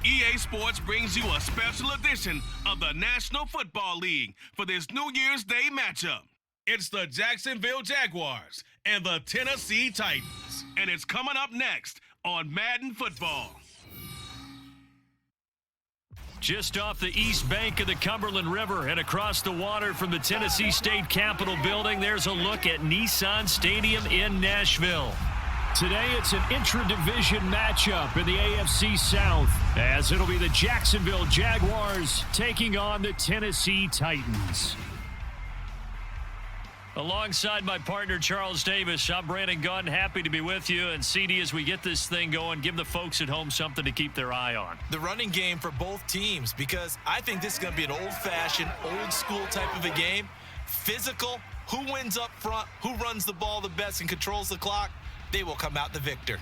EA Sports brings you a special edition of the National Football League for this New Year's Day matchup. It's the Jacksonville Jaguars and the Tennessee Titans. And it's coming up next on Madden Football. Just off the east bank of the Cumberland River and across the water from the Tennessee State Capitol building, there's a look at Nissan Stadium in Nashville. Today, it's an intra-division matchup in the AFC South, as it'll be the Jacksonville Jaguars taking on the Tennessee Titans. Alongside my partner, Charles Davis, I'm Brandon Gunn. Happy to be with you. And CD, as we get this thing going, give the folks at home something to keep their eye on. The running game for both teams, because I think this is going to be an old-fashioned, old-school type of a game. Physical, who wins up front, who runs the ball the best and controls the clock, they will come out the victor.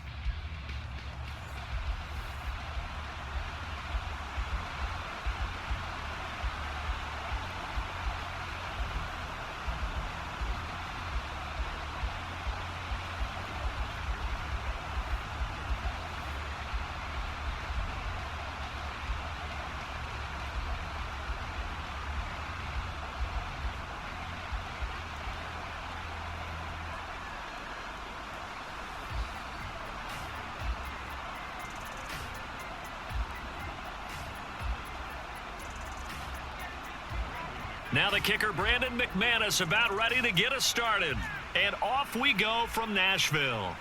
Now the kicker, Brandon McManus, about ready to get us started. And off we go from Nashville.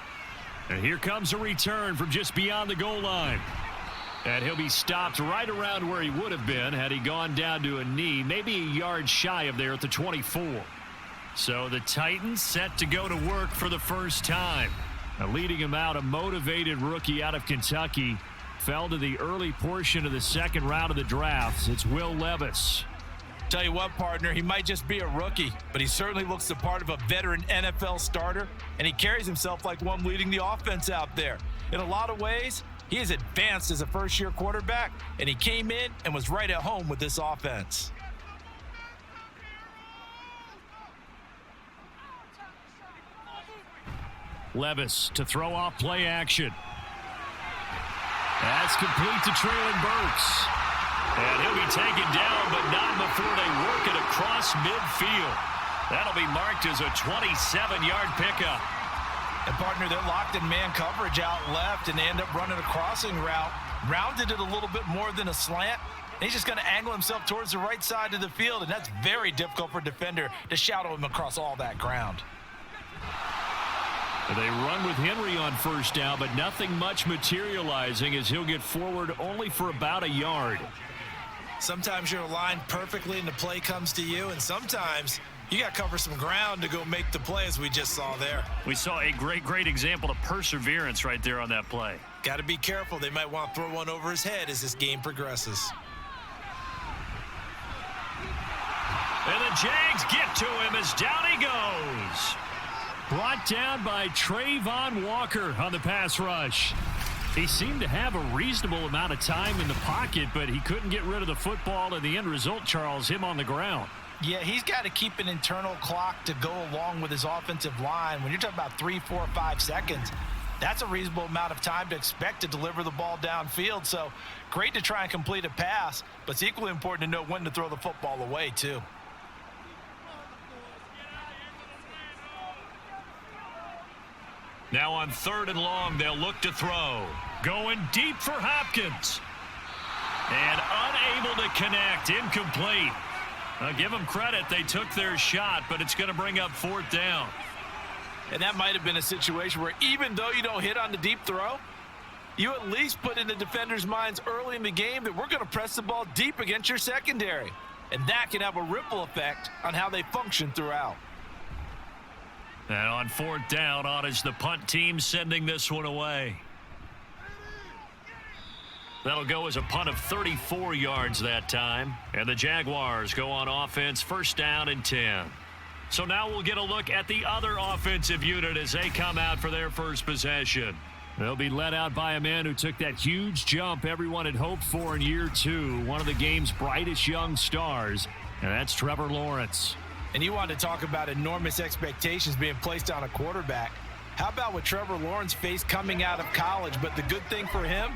And here comes a return from just beyond the goal line. And he'll be stopped right around where he would have been had he gone down to a knee, maybe a yard shy of there at the 24. So the Titans set to go to work for the first time. Now leading him out, a motivated rookie out of Kentucky. Fell to the early portion of the second round of the draft. It's Will Levis. Tell you what, partner, he might just be a rookie, but he certainly looks the part of a veteran NFL starter, and he carries himself like one leading the offense out there. In a lot of ways, he is advanced as a first-year quarterback, and he came in and was right at home with this offense. Levis to throw off play action. That's complete to Traylon Burks. And he'll be taken down, but not before they work it across midfield. That'll be marked as a 27-yard pickup. And, partner, they're locked in man coverage out left, and they end up running a crossing route. Rounded it a little bit more than a slant. And he's just going to angle himself towards the right side of the field, and that's very difficult for a defender to shadow him across all that ground. They run with Henry on first down, but nothing much materializing as he'll get forward only for about a yard. Sometimes you're aligned perfectly and the play comes to you, and sometimes you got to cover some ground to go make the play, as we just saw there. We saw a great example of perseverance right there on that play. Got to be careful. They might want to throw one over his head as this game progresses. And the Jags get to him as down he goes. Brought down by Trayvon Walker on the pass rush. He seemed to have a reasonable amount of time in the pocket, but he couldn't get rid of the football, and the end result, Charles, him on the ground. Yeah, he's got to keep an internal clock to go along with his offensive line. When you're talking about 3, 4, 5 seconds, that's a reasonable amount of time to expect to deliver the ball downfield. So great to try and complete a pass, but it's equally important to know when to throw the football away, too. Now on 3rd and long, they'll look to throw. Going deep for Hopkins. And unable to connect. Incomplete. I'll give them credit. They took their shot, but it's going to bring up 4th down. And that might have been a situation where even though you don't hit on the deep throw, you at least put in the defenders' minds early in the game that we're going to press the ball deep against your secondary. And that can have a ripple effect on how they function throughout. And on 4th down, on is the punt team sending this one away. That'll go as a punt of 34 yards that time. And the Jaguars go on offense, 1st down and 10. So now we'll get a look at the other offensive unit as they come out for their first possession. They'll be led out by a man who took that huge jump everyone had hoped for in year 2, one of the game's brightest young stars, and that's Trevor Lawrence. And you want to talk about enormous expectations being placed on a quarterback. How about what Trevor Lawrence faced coming out of college? But the good thing for him,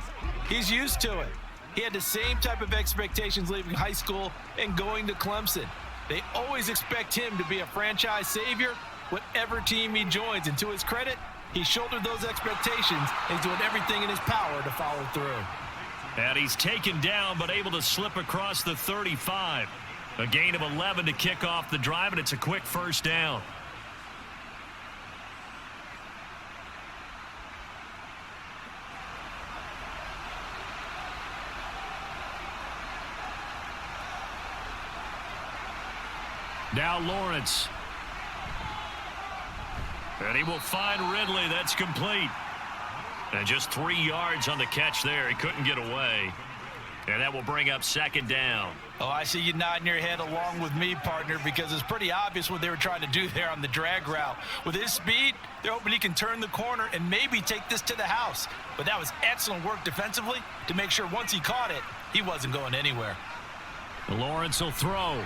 he's used to it. He had the same type of expectations leaving high school and going to Clemson. They always expect him to be a franchise savior, whatever team he joins. And to his credit, he shouldered those expectations and he's doing everything in his power to follow through. And he's taken down but able to slip across the 35. A gain of 11 to kick off the drive, and it's a quick first down. Now Lawrence. And he will find Ridley. That's complete. And just 3 yards on the catch there. He couldn't get away. And that will bring up second down. Oh, I see you nodding your head along with me, partner, because it's pretty obvious what they were trying to do there on the drag route. With his speed, they're hoping he can turn the corner and maybe take this to the house. But that was excellent work defensively to make sure once he caught it, he wasn't going anywhere. Lawrence will throw.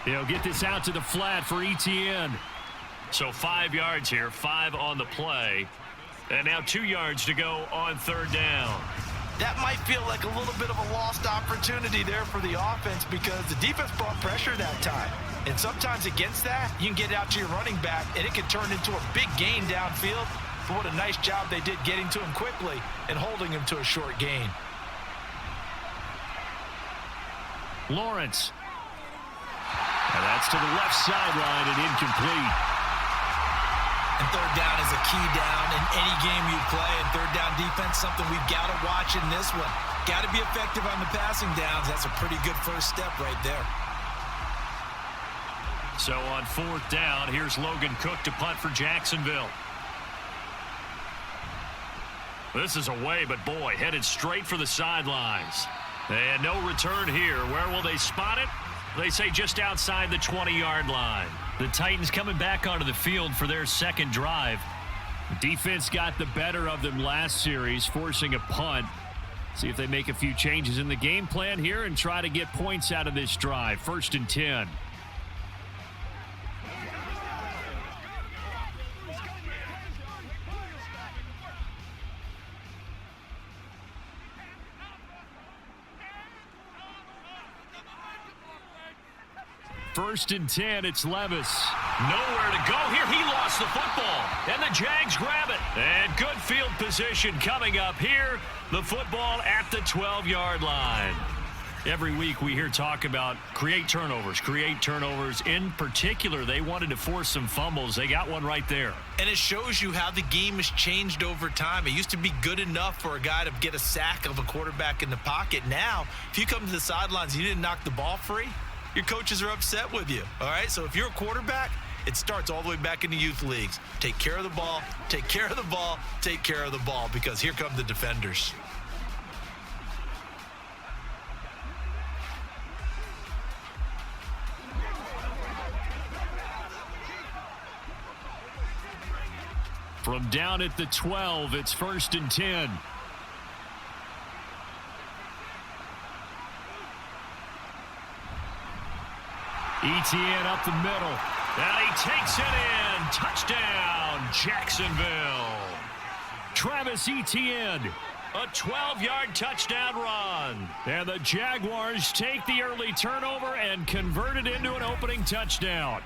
He'll get this out to the flat for Etienne. So 5 yards here, 5 on the play. And now 2 yards to go on third down. That might feel like a little bit of a lost opportunity there for the offense because the defense brought pressure that time. And sometimes against that, you can get out to your running back, and it can turn into a big gain downfield. But what a nice job they did getting to him quickly and holding him to a short gain. Lawrence. And that's to the left sideline and incomplete. And third down is a key down in any game you play. And third down defense, something we've got to watch in this one. Got to be effective on the passing downs. That's a pretty good first step right there. So on fourth down, here's Logan Cook to punt for Jacksonville. This is away, but boy, headed straight for the sidelines. And no return here. Where will they spot it? They say just outside the 20-yard line. The Titans coming back onto the field for their second drive. Defense got the better of them last series, forcing a punt. See if they make a few changes in the game plan here and try to get points out of this drive. 1st and 10. First and 10, it's Levis. Nowhere to go here. He lost the football. And the Jags grab it. And good field position coming up here. The football at the 12-yard line. Every week we hear talk about create turnovers. In particular, they wanted to force some fumbles. They got one right there. And it shows you how the game has changed over time. It used to be good enough for a guy to get a sack of a quarterback in the pocket. Now, if you come to the sidelines and you didn't knock the ball free, your coaches are upset with you, all right? So if you're a quarterback, it starts all the way back in the youth leagues. Take care of the ball, take care of the ball, take care of the ball, because here come the defenders. From down at the 12, it's 1st and 10. Etienne up the middle. And he takes it in. Touchdown, Jacksonville. Travis Etienne, a 12-yard touchdown run. And the Jaguars take the early turnover and convert it into an opening touchdown.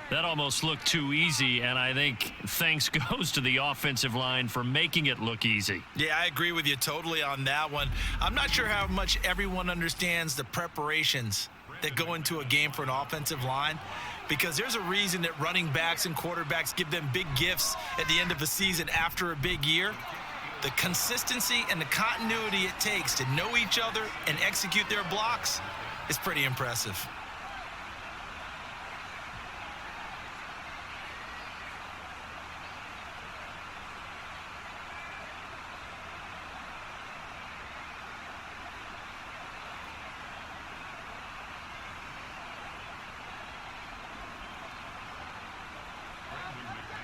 That almost looked too easy, and I think thanks goes to the offensive line for making it look easy. Yeah, I agree with you totally on that one. I'm not sure how much everyone understands the preparations that go into a game for an offensive line, because there's a reason that running backs and quarterbacks give them big gifts at the end of a season after a big year. The consistency and the continuity it takes to know each other and execute their blocks is pretty impressive.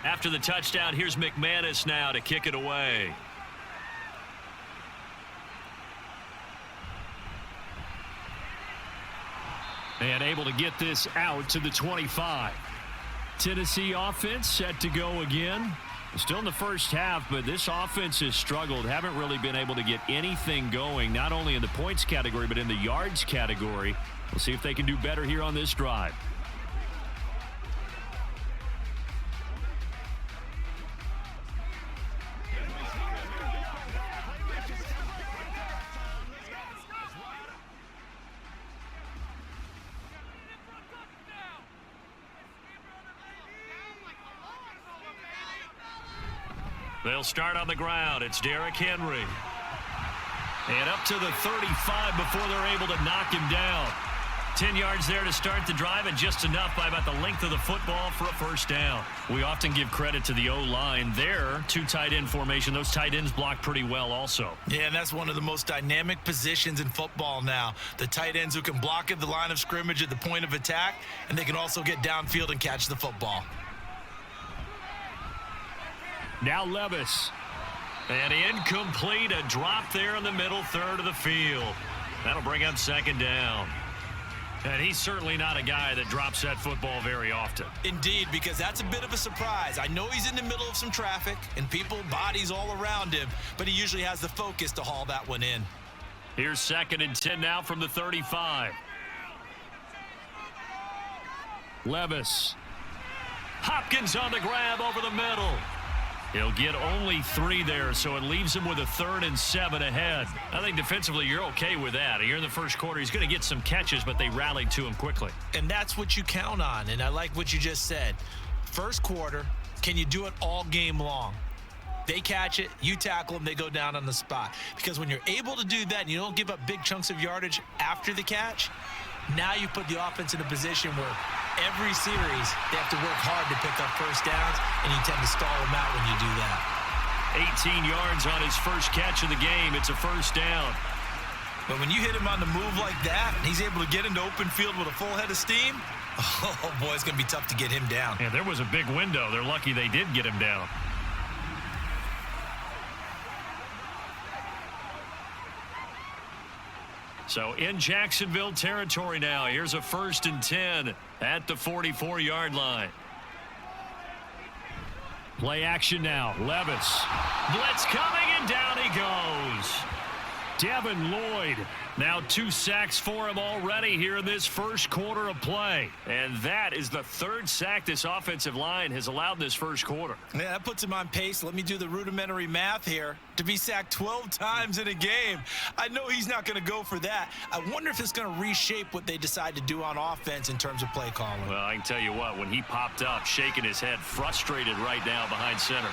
After the touchdown, here's McManus now to kick it away. And able to get this out to the 25. Tennessee offense set to go again. Still in the first half, but this offense has struggled. Haven't really been able to get anything going, not only in the points category, but in the yards category. We'll see if they can do better here on this drive. They'll start on the ground. It's Derrick Henry. And up to the 35 before they're able to knock him down. 10 yards there to start the drive, and just enough by about the length of the football for a first down. We often give credit to the O-line. There, two tight end formation. Those tight ends block pretty well also. Yeah, and that's one of the most dynamic positions in football now. The tight ends who can block at the line of scrimmage at the point of attack, and they can also get downfield and catch the football. Now Levis. And incomplete, a drop there in the middle third of the field. That'll bring up second down. And he's certainly not a guy that drops that football very often. Indeed, because that's a bit of a surprise. I know he's in the middle of some traffic and people, bodies all around him, but he usually has the focus to haul that one in. Here's 2nd and 10 now from the 35. Levis. Hopkins on the grab over the middle. He'll get only 3 there, so it leaves him with a 3rd and 7 ahead. I think defensively you're okay with that. Here in the first quarter, he's going to get some catches, but they rallied to him quickly. And that's what you count on, and I like what you just said. First quarter, can you do it all game long? They catch it, you tackle them, they go down on the spot. Because when you're able to do that and you don't give up big chunks of yardage after the catch, now you put the offense in a position where every series they have to work hard to pick up first downs, and you tend to stall them out when you do that. 18 yards on his first catch of the game. It's a first down. But when you hit him on the move like that, and he's able to get into open field with a full head of steam, oh boy, it's going to be tough to get him down. Yeah, there was a big window. They're lucky they did get him down. So in Jacksonville territory now. Here's a 1st and 10 at the 44-yard line. Play action now. Levis. Blitz coming, and down he goes. Devin Lloyd. Now 2 sacks for him already here in this first quarter of play. And that is the 3rd sack this offensive line has allowed in this first quarter. Yeah, that puts him on pace. Let me do the rudimentary math here. To be sacked 12 times in a game. I know he's not going to go for that. I wonder if it's going to reshape what they decide to do on offense in terms of play calling. Well, I can tell you what, when he popped up, shaking his head, frustrated right now behind center.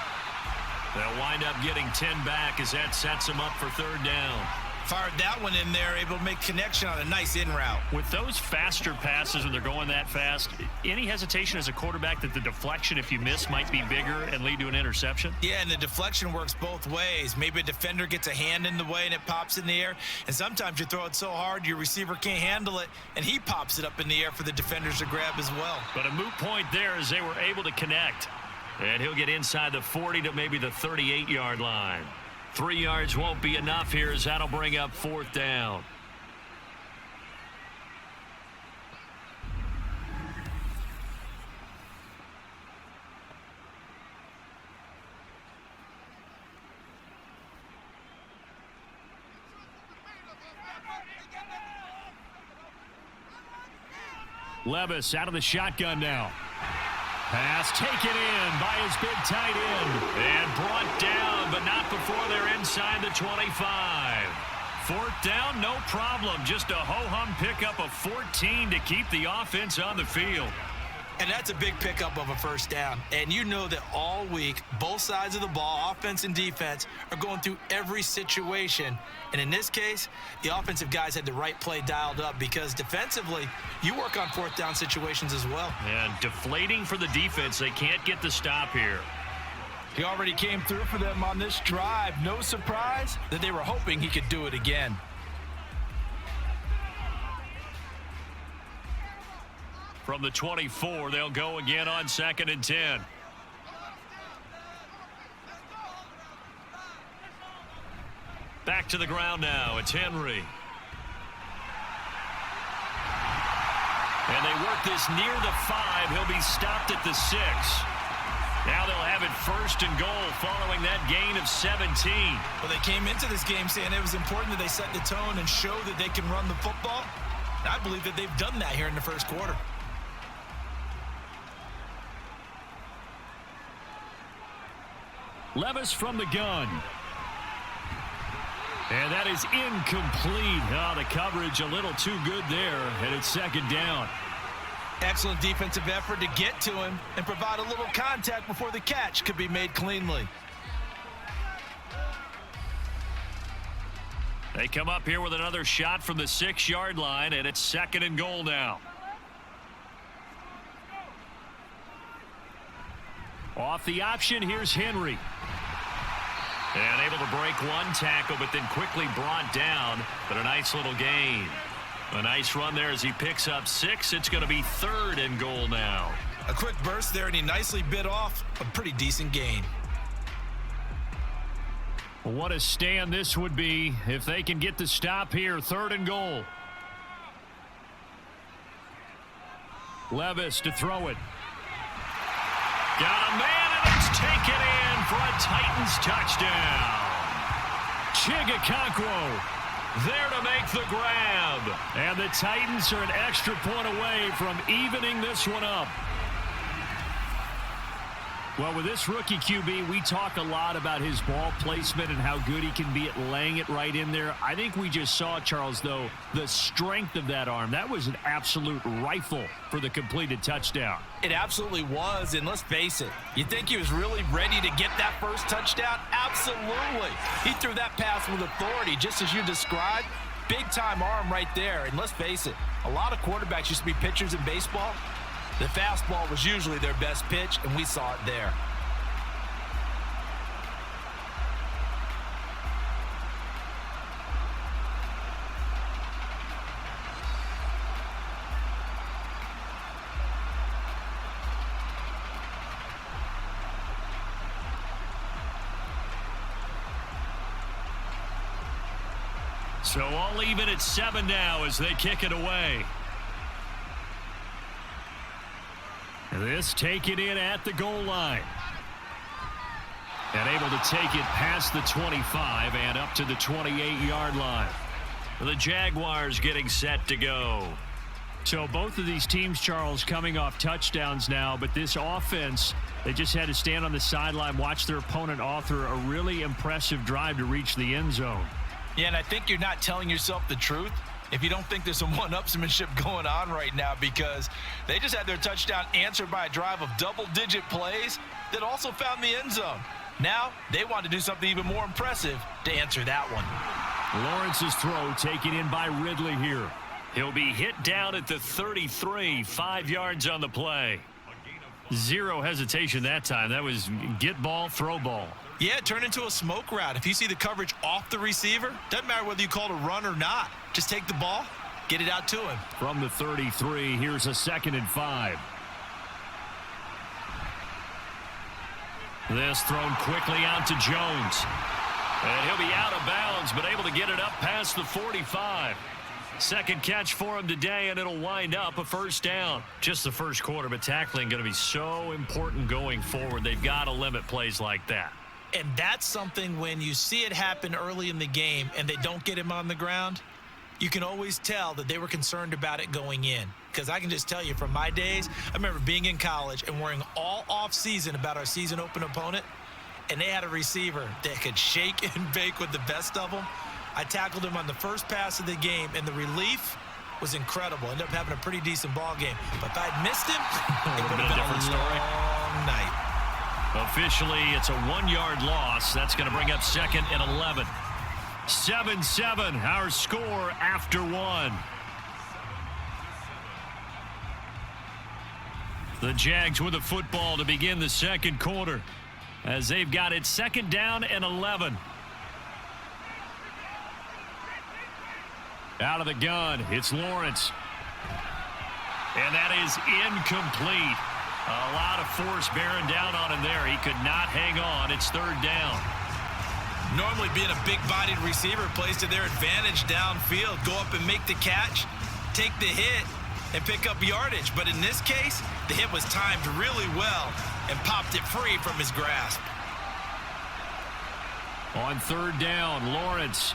They'll wind up getting 10 back as that sets him up for 3rd down. Fired that one in there, able to make connection on a nice in route. With those faster passes when they're going that fast, any hesitation as a quarterback that the deflection, if you miss, might be bigger and lead to an interception? Yeah, and the deflection works both ways. Maybe a defender gets a hand in the way and it pops in the air, and sometimes you throw it so hard your receiver can't handle it, and he pops it up in the air for the defenders to grab as well. But a moot point there as they were able to connect. And he'll get inside the 40 to maybe the 38-yard line. 3 yards won't be enough here as that'll bring up 4th down. Levis out of the shotgun now. Pass taken in by his big tight end and brought down, but not before they're inside the 25. 4th down, no problem. Just a ho-hum pickup of 14 to keep the offense on the field. And that's a big pickup of a first down. And you know that all week, both sides of the ball, offense and defense, are going through every situation. And in this case, the offensive guys had the right play dialed up because defensively, you work on 4th down situations as well. And deflating for the defense. They can't get the stop here. He already came through for them on this drive. No surprise that they were hoping he could do it again. From the 24, they'll go again on 2nd and 10. Back to the ground now. It's Henry. And they work this near the 5. He'll be stopped at the 6. Now they'll have it first and goal following that gain of 17. Well, they came into this game saying it was important that they set the tone and show that they can run the football. I believe that they've done that here in the first quarter. Levis from the gun. And that is incomplete. Oh, the coverage a little too good there, and it's second down. Excellent defensive effort to get to him and provide a little contact before the catch could be made cleanly. They come up here with another shot from the 6-yard line, and it's second and goal now. Off the option, here's Henry. And able to break one tackle, but then quickly brought down. But a nice little gain. A nice run there as he picks up 6. It's going to be third and goal now. A quick burst there, and he nicely bit off a pretty decent gain. What a stand this would be if they can get the stop here. Third and goal. Levis to throw it. Got a man, and it's taken in for a Titans touchdown. Chigakonkwo there to make the grab. And the Titans are an extra point away from evening this one up. Well, with this rookie QB, we talk a lot about his ball placement and how good he can be at laying it right in there. I think we just saw, Charles, though, the strength of that arm. That was an absolute rifle for the completed touchdown. It absolutely was, and let's face it, you think he was really ready to get that first touchdown? Absolutely. He threw that pass with authority, just as you described. Big-time arm right there, and let's face it, a lot of quarterbacks used to be pitchers in baseball. The fastball was usually their best pitch, and we saw it there. So all even at 7 now as they kick it away. This taken in at the goal line. And able to take it past the 25 and up to the 28-yard line. The Jaguars getting set to go. So both of these teams, Charles, coming off touchdowns now, but this offense, they just had to stand on the sideline, watch their opponent author a really impressive drive to reach the end zone. Yeah, and I think you're not telling yourself the truth if you don't think there's some one-upsmanship going on right now, because they just had their touchdown answered by a drive of double-digit plays that also found the end zone. Now they want to do something even more impressive to answer that one. Lawrence's throw taken in by Ridley here. He'll be hit down at the 33, 5 yards on the play. Zero hesitation that time. That was get ball, throw ball. Yeah, turn into a smoke route. If you see the coverage off the receiver, doesn't matter whether you call it a run or not. Just take the ball, get it out to him. From the 33, here's a 2nd and 5. This thrown quickly out to Jones. And he'll be out of bounds, but able to get it up past the 45. Second catch for him today, and it'll wind up a first down. Just the first quarter, but tackling going to be so important going forward. They've got to limit plays like that. And that's something when you see it happen early in the game and they don't get him on the ground, you can always tell that they were concerned about it going in. Because I can just tell you from my days, I remember being in college and worrying all off-season about our season open opponent, and they had a receiver that could shake and bake with the best of them. I tackled him on the first pass of the game, and the relief was incredible. Ended up having a pretty decent ball game. But if I'd missed him, it would have been a long night. Officially, it's a 1-yard loss. That's going to bring up 2nd and 11. 7-7, our score after 1. The Jags with the football to begin the second quarter as they've got it 2nd down and 11. Out of the gun, it's Lawrence. And that is incomplete. A lot of force bearing down on him there. He could not hang on. It's 3rd down. Normally being a big-bodied receiver plays to their advantage downfield. Go up and make the catch, take the hit, and pick up yardage. But in this case, the hit was timed really well. and popped it free from his grasp. On third down, Lawrence.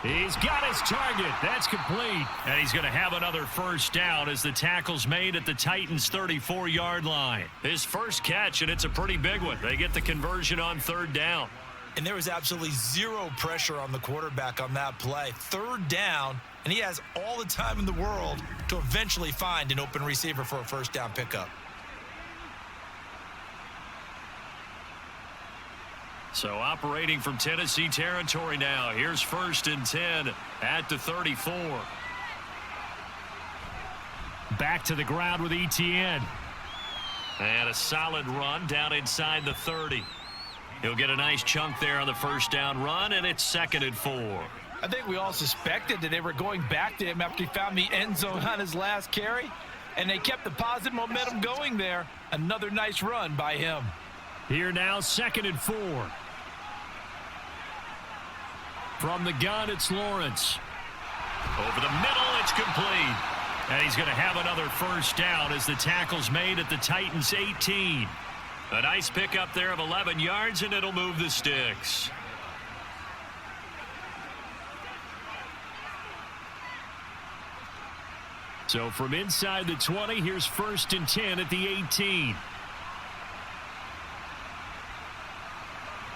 He's got his target. That's complete. And he's going to have another first down as the tackle's made at the Titans' 34-yard line. His first catch, and it's a pretty big one. They get the conversion on third down. And there was absolutely zero pressure on the quarterback on that play. Third down, and he has all the time in the world to eventually find an open receiver for a first down pickup. So operating from Tennessee territory now. Here's 1st and 10 at the 34. Back to the ground with Etienne. And a solid run down inside the 30. He'll get a nice chunk there on the first down run, and it's 2nd and 4. I think we all suspected that they were going back to him after he found the end zone on his last carry, and they kept the positive momentum going there. Another nice run by him. Here now, 2nd and 4. From the gun, it's Lawrence. Over the middle, it's complete. And he's going to have another first down as the tackle's made at the Titans' 18. A nice pickup there of 11 yards, and it'll move the sticks. So from inside the 20, here's 1st and 10 at the 18.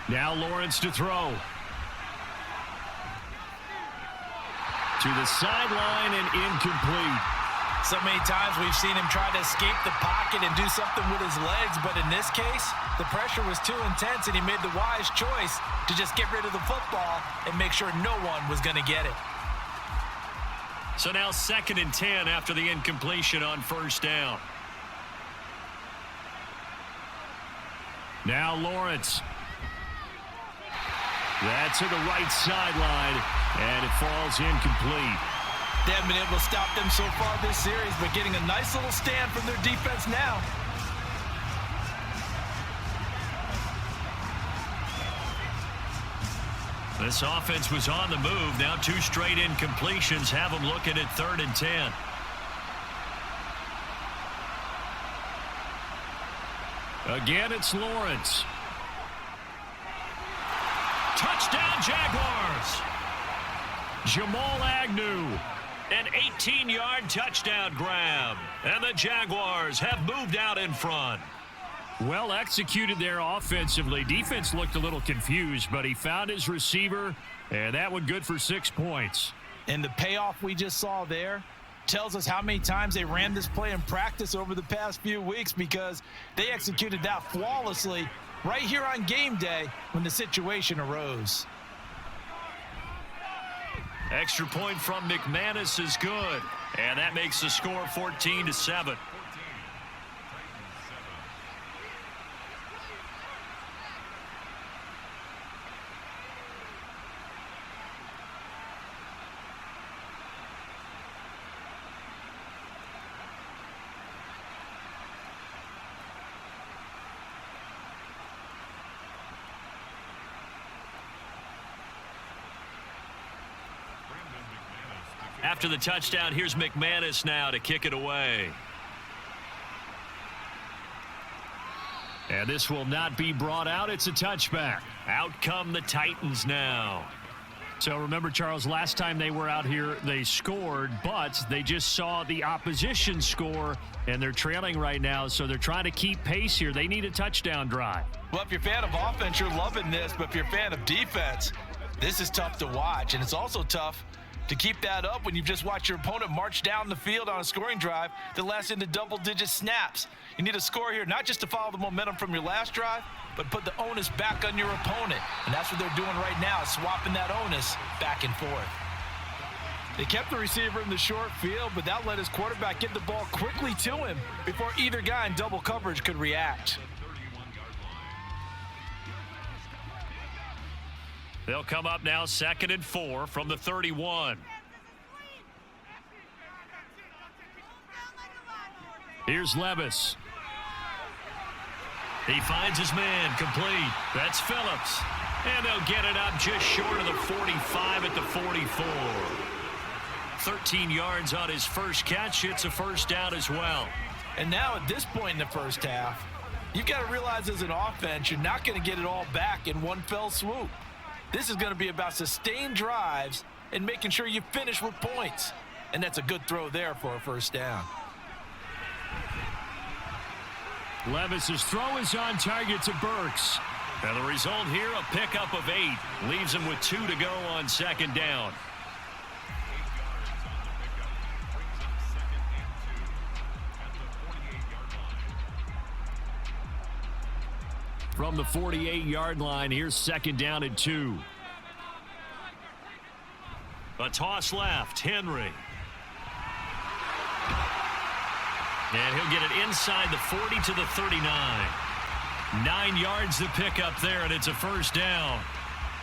Now Lawrence to throw. To the sideline and incomplete. So many times we've seen him try to escape the pocket and do something with his legs, but in this case, the pressure was too intense and he made the wise choice to just get rid of the football and make sure no one was going to get it. So now 2nd and 10 after the incompletion on first down. Now Lawrence. That's to the right sideline, and it falls incomplete. They haven't been able to stop them so far this series, but getting a nice little stand from their defense now. This offense was on the move. Now 2 straight incompletions have them looking at 3rd and 10. Again, it's Lawrence. Touchdown, Jaguars. Jamal Agnew. An 18-yard touchdown grab. And the Jaguars have moved out in front. Well executed there offensively. Defense looked a little confused, but he found his receiver, and that one good for 6 points. And the payoff we just saw there tells us how many times they ran this play in practice over the past few weeks, because they executed that flawlessly right here on game day when the situation arose. Extra point from McManus is good, and that makes the score 14-7. After the touchdown, here's McManus now to kick it away. And this will not be brought out. It's a touchback. Out come the Titans now. So remember, Charles, last time they were out here, they scored, but they just saw the opposition score, and they're trailing right now, so they're trying to keep pace here. They need a touchdown drive. Well, if you're a fan of offense, you're loving this, but if you're a fan of defense, this is tough to watch, and it's also tough to keep that up when you've just watched your opponent march down the field on a scoring drive that lasts into double-digit snaps. You need a score here, not just to follow the momentum from your last drive, but put the onus back on your opponent. And that's what they're doing right now, swapping that onus back and forth. They kept the receiver in the short field, but that let his quarterback get the ball quickly to him before either guy in double coverage could react. They'll come up now 2nd and 4 from the 31. Here's Levis. He finds his man, complete. That's Phillips. And they'll get it up just short of the 45 at the 44. 13 yards on his first catch. It's a first down as well. And now at this point in the first half, you've got to realize as an offense, you're not going to get it all back in one fell swoop. This is going to be about sustained drives and making sure you finish with points. And that's a good throw there for a first down. Levis's throw is on target to Burks. And the result here, a pickup of 8. Leaves him with 2 to go on second down. From the 48-yard line, here's second down and 2. A toss left, Henry. And he'll get it inside the 40 to the 39. 9 yards to pick up there, and it's a first down.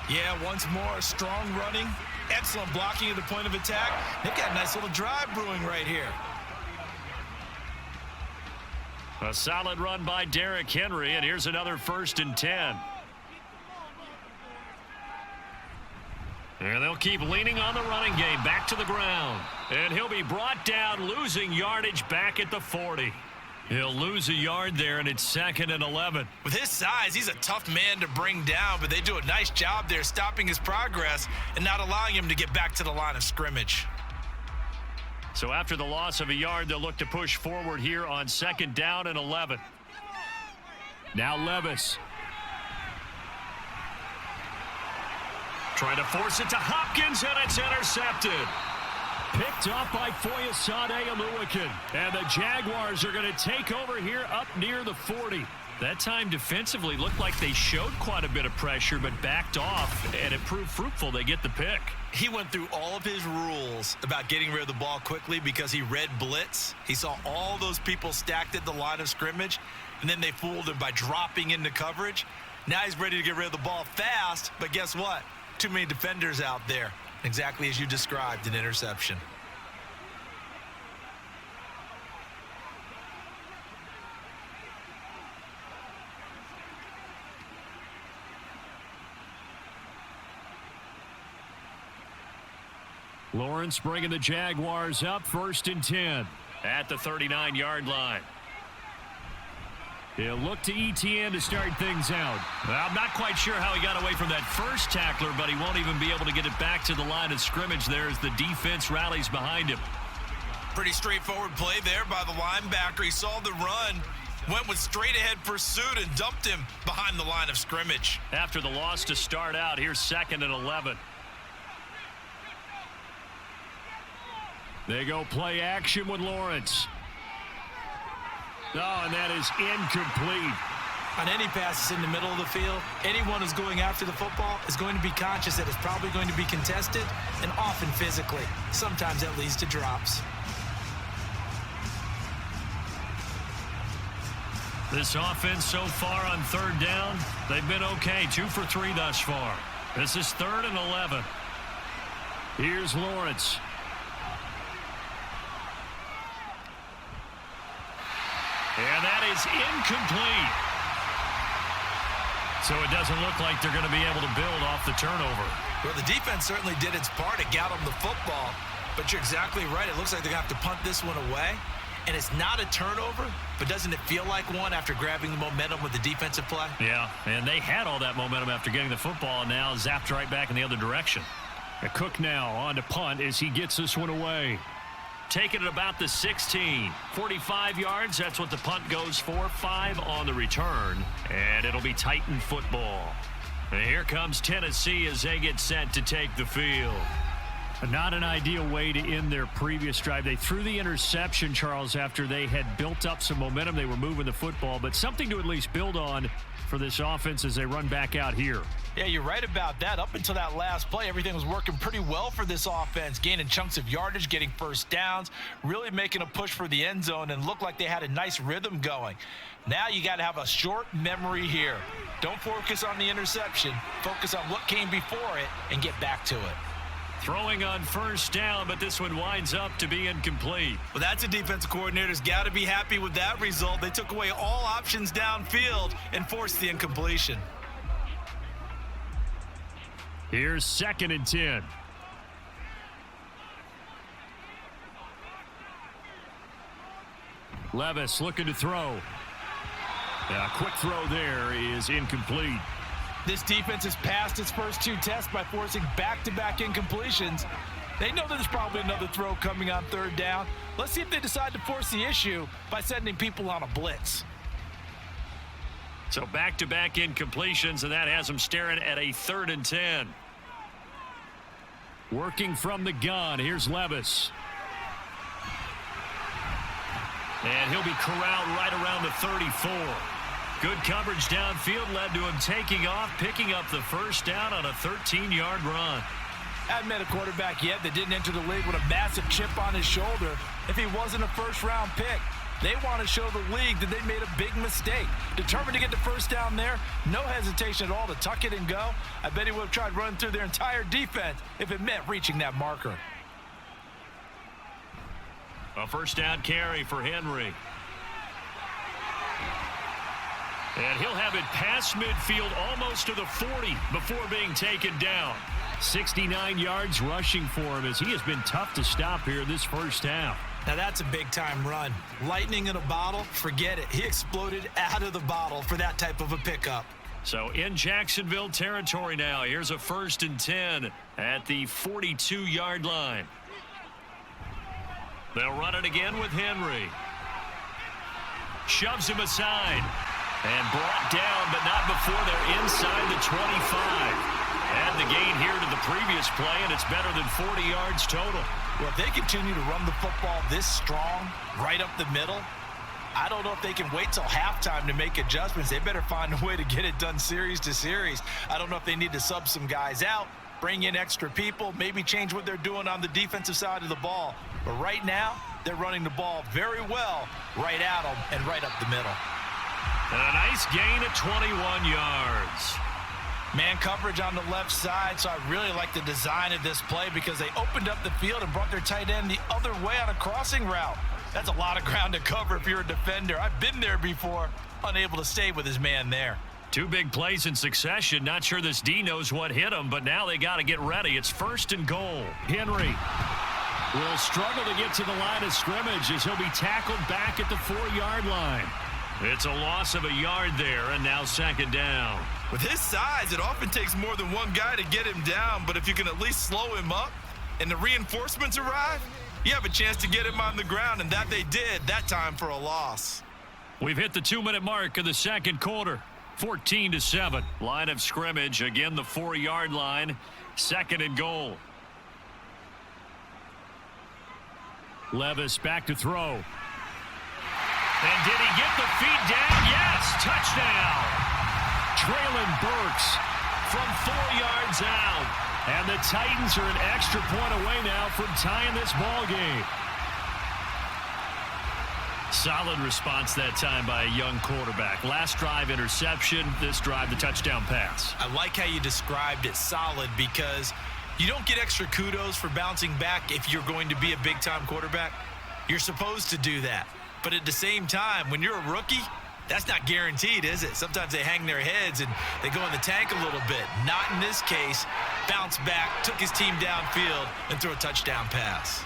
Yeah, once more, strong running, excellent blocking at the point of attack. They've got a nice little drive brewing right here. A solid run by Derrick Henry, and here's another 1st and 10. And they'll keep leaning on the running game, back to the ground. And he'll be brought down, losing yardage back at the 40. He'll lose a yard there, and it's 2nd and 11. With his size, he's a tough man to bring down, but they do a nice job there stopping his progress and not allowing him to get back to the line of scrimmage. So after the loss of a yard, they'll look to push forward here on 2nd down and 11. Now Levis. Trying to force it to Hopkins, and it's intercepted. Picked off by Foyesade Oluwakin. And the Jaguars are going to take over here up near the 40. That time defensively looked like they showed quite a bit of pressure, but backed off, and it proved fruitful. They get the pick. He went through all of his rules about getting rid of the ball quickly because he read blitz. He saw all those people stacked at the line of scrimmage, and then they fooled him by dropping into coverage. Now he's ready to get rid of the ball fast, but guess what? Too many defenders out there. Exactly as you described, an interception. Lawrence bringing the Jaguars up, 1st and 10 at the 39-yard line. He'll look to ETN to start things out. Well, I'm not quite sure how he got away from that first tackler, but he won't even be able to get it back to the line of scrimmage there as the defense rallies behind him. Pretty straightforward play there by the linebacker. He saw the run, went with straight-ahead pursuit, and dumped him behind the line of scrimmage. After the loss to start out, here's 2nd and 11. They go play action with Lawrence. Oh, and that is incomplete. On any passes in the middle of the field, anyone who's going after the football is going to be conscious that it's probably going to be contested, and often physically. Sometimes that leads to drops. This offense so far on 3rd down, they've been okay. 2 for 3 thus far. This is 3rd and 11. Here's Lawrence. And that is incomplete. So it doesn't look like they're going to be able to build off the turnover. Well, the defense certainly did its part. It got them the football. But you're exactly right. It looks like they're going to have to punt this one away. And it's not a turnover, but doesn't it feel like one after grabbing the momentum with the defensive play? Yeah, and they had all that momentum after getting the football, and now zapped right back in the other direction. Cook now on to punt as he gets this one away. Taking it about the 16. 45 yards, that's what the punt goes for. 5 on the return, and it'll be Titan football. And here comes Tennessee as they get set to take the field. Not an ideal way to end their previous drive. They threw the interception, Charles, after they had built up some momentum. They were moving the football, but something to at least build on for this offense as they run back out here. Yeah, you're right about that. Up until that last play, everything was working pretty well for this offense, gaining chunks of yardage, getting first downs, really making a push for the end zone, and looked like they had a nice rhythm going. Now you got to have a short memory here. Don't focus on the interception. Focus on what came before it and get back to it. Throwing on first down, but this one winds up to be incomplete. Well, that's a defensive coordinator's got to be happy with that result. They took away all options downfield and forced the incompletion. Here's 2nd and 10. Levis looking to throw. A quick throw there is incomplete. This defense has passed its first two tests by forcing back-to-back incompletions. They know there's probably another throw coming on third down. Let's see if they decide to force the issue by sending people on a blitz. So back-to-back incompletions, and that has them staring at a 3rd and 10. Working from the gun, here's Levis. And he'll be corralled right around the 34. Good coverage downfield led to him taking off, picking up the first down on a 13-yard run. Haven't met a quarterback yet that didn't enter the league with a massive chip on his shoulder if he wasn't a first-round pick. They want to show the league that they made a big mistake. Determined to get the first down there, no hesitation at all to tuck it and go. I bet he would have tried running through their entire defense if it meant reaching that marker. A first down carry for Henry. And he'll have it past midfield almost to the 40 before being taken down. 69 yards rushing for him as he has been tough to stop here this first half. Now that's a big-time run. Lightning in a bottle, forget it. He exploded out of the bottle for that type of a pickup. So in Jacksonville territory now, here's a 1st and 10 at the 42-yard line. They'll run it again with Henry. Shoves him aside. And brought down, but not before they're inside the 25. Add the gain here to the previous play, and it's better than 40 yards total. Well, if they continue to run the football this strong, right up the middle, I don't know if they can wait till halftime to make adjustments. They better find a way to get it done series to series. I don't know if they need to sub some guys out, bring in extra people, maybe change what they're doing on the defensive side of the ball. But right now, they're running the ball very well right at them and right up the middle. And a nice gain at 21 yards. Man coverage on the left side, so I really like the design of this play because they opened up the field and brought their tight end the other way on a crossing route. That's a lot of ground to cover if you're a defender. I've been there before, unable to stay with his man there. Two big plays in succession. Not sure this D knows what hit him, but now they got to get ready. It's 1st and goal. Henry will struggle to get to the line of scrimmage as he'll be tackled back at the 4-yard line. It's a loss of a yard there, and now 2nd down. With his size, it often takes more than one guy to get him down, but if you can at least slow him up and the reinforcements arrive, you have a chance to get him on the ground, and that they did that time for a loss. We've hit the 2-minute mark of the second quarter. 14-7. Line of scrimmage, again the 4-yard line. 2nd and goal. Levis back to throw. And did he get the feed down? Yes, touchdown. Traylon Burks from 4 yards out. And the Titans are an extra point away now from tying this ball game. Solid response that time by a young quarterback. Last drive interception, this drive the touchdown pass. I like how you described it, solid, because you don't get extra kudos for bouncing back if you're going to be a big-time quarterback. You're supposed to do that. But at the same time, when you're a rookie, that's not guaranteed, is it? Sometimes they hang their heads and they go in the tank a little bit. Not in this case. Bounce back, took his team downfield, and threw a touchdown pass.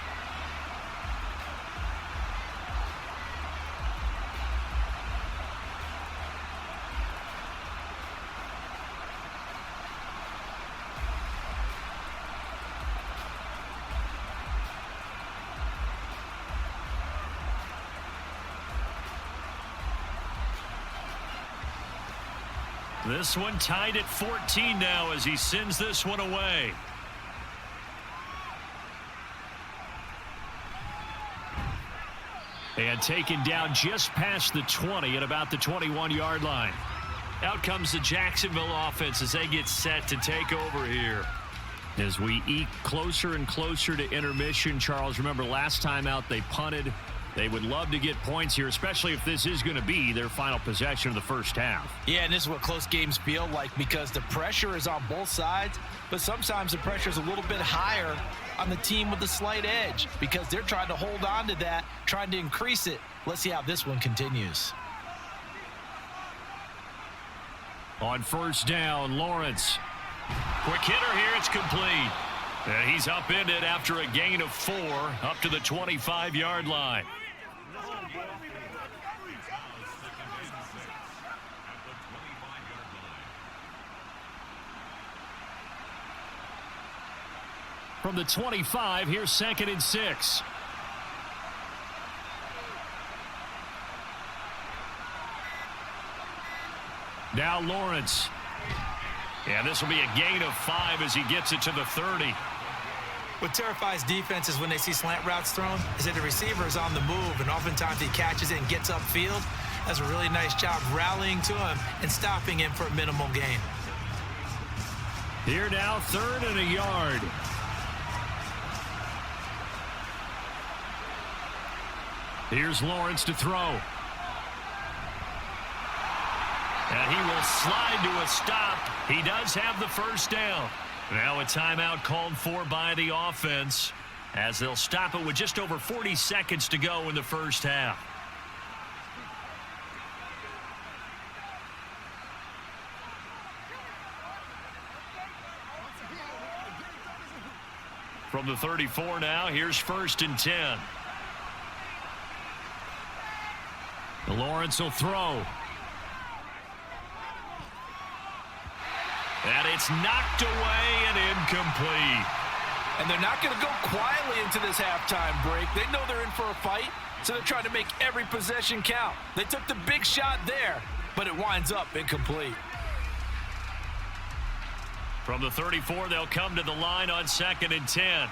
This one tied at 14 now as he sends this one away. And taken down just past the 20 at about the 21-yard line. Out comes the Jacksonville offense as they get set to take over here. As we eke closer and closer to intermission, Charles, remember last time out they punted. They would love to get points here, especially if this is going to be their final possession of the first half. Yeah, and this is what close games feel like because the pressure is on both sides, but sometimes the pressure is a little bit higher on the team with the slight edge because they're trying to hold on to that, trying to increase it. Let's see how this one continues. On first down, Lawrence. Quick hitter here, it's complete. And he's upended after a gain of 4 up to the 25-yard line. from the 25. Here's 2nd and 6. Now Lawrence. Yeah, this will be a gain of 5 as he gets it to the 30. What terrifies defenses when they see slant routes thrown is that the receiver is on the move, and oftentimes he catches it and gets upfield. Does a really nice job rallying to him and stopping him for a minimal gain. Here now, 3rd and a yard. Here's Lawrence to throw. And he will slide to a stop. He does have the first down. Now a timeout called for by the offense as they'll stop it with just over 40 seconds to go in the first half. From the 34 now, here's 1st and 10. Lawrence will throw. And it's knocked away and incomplete. And they're not going to go quietly into this halftime break. They know they're in for a fight, so they're trying to make every possession count. They took the big shot there, but it winds up incomplete. From the 34, they'll come to the line on 2nd and 10.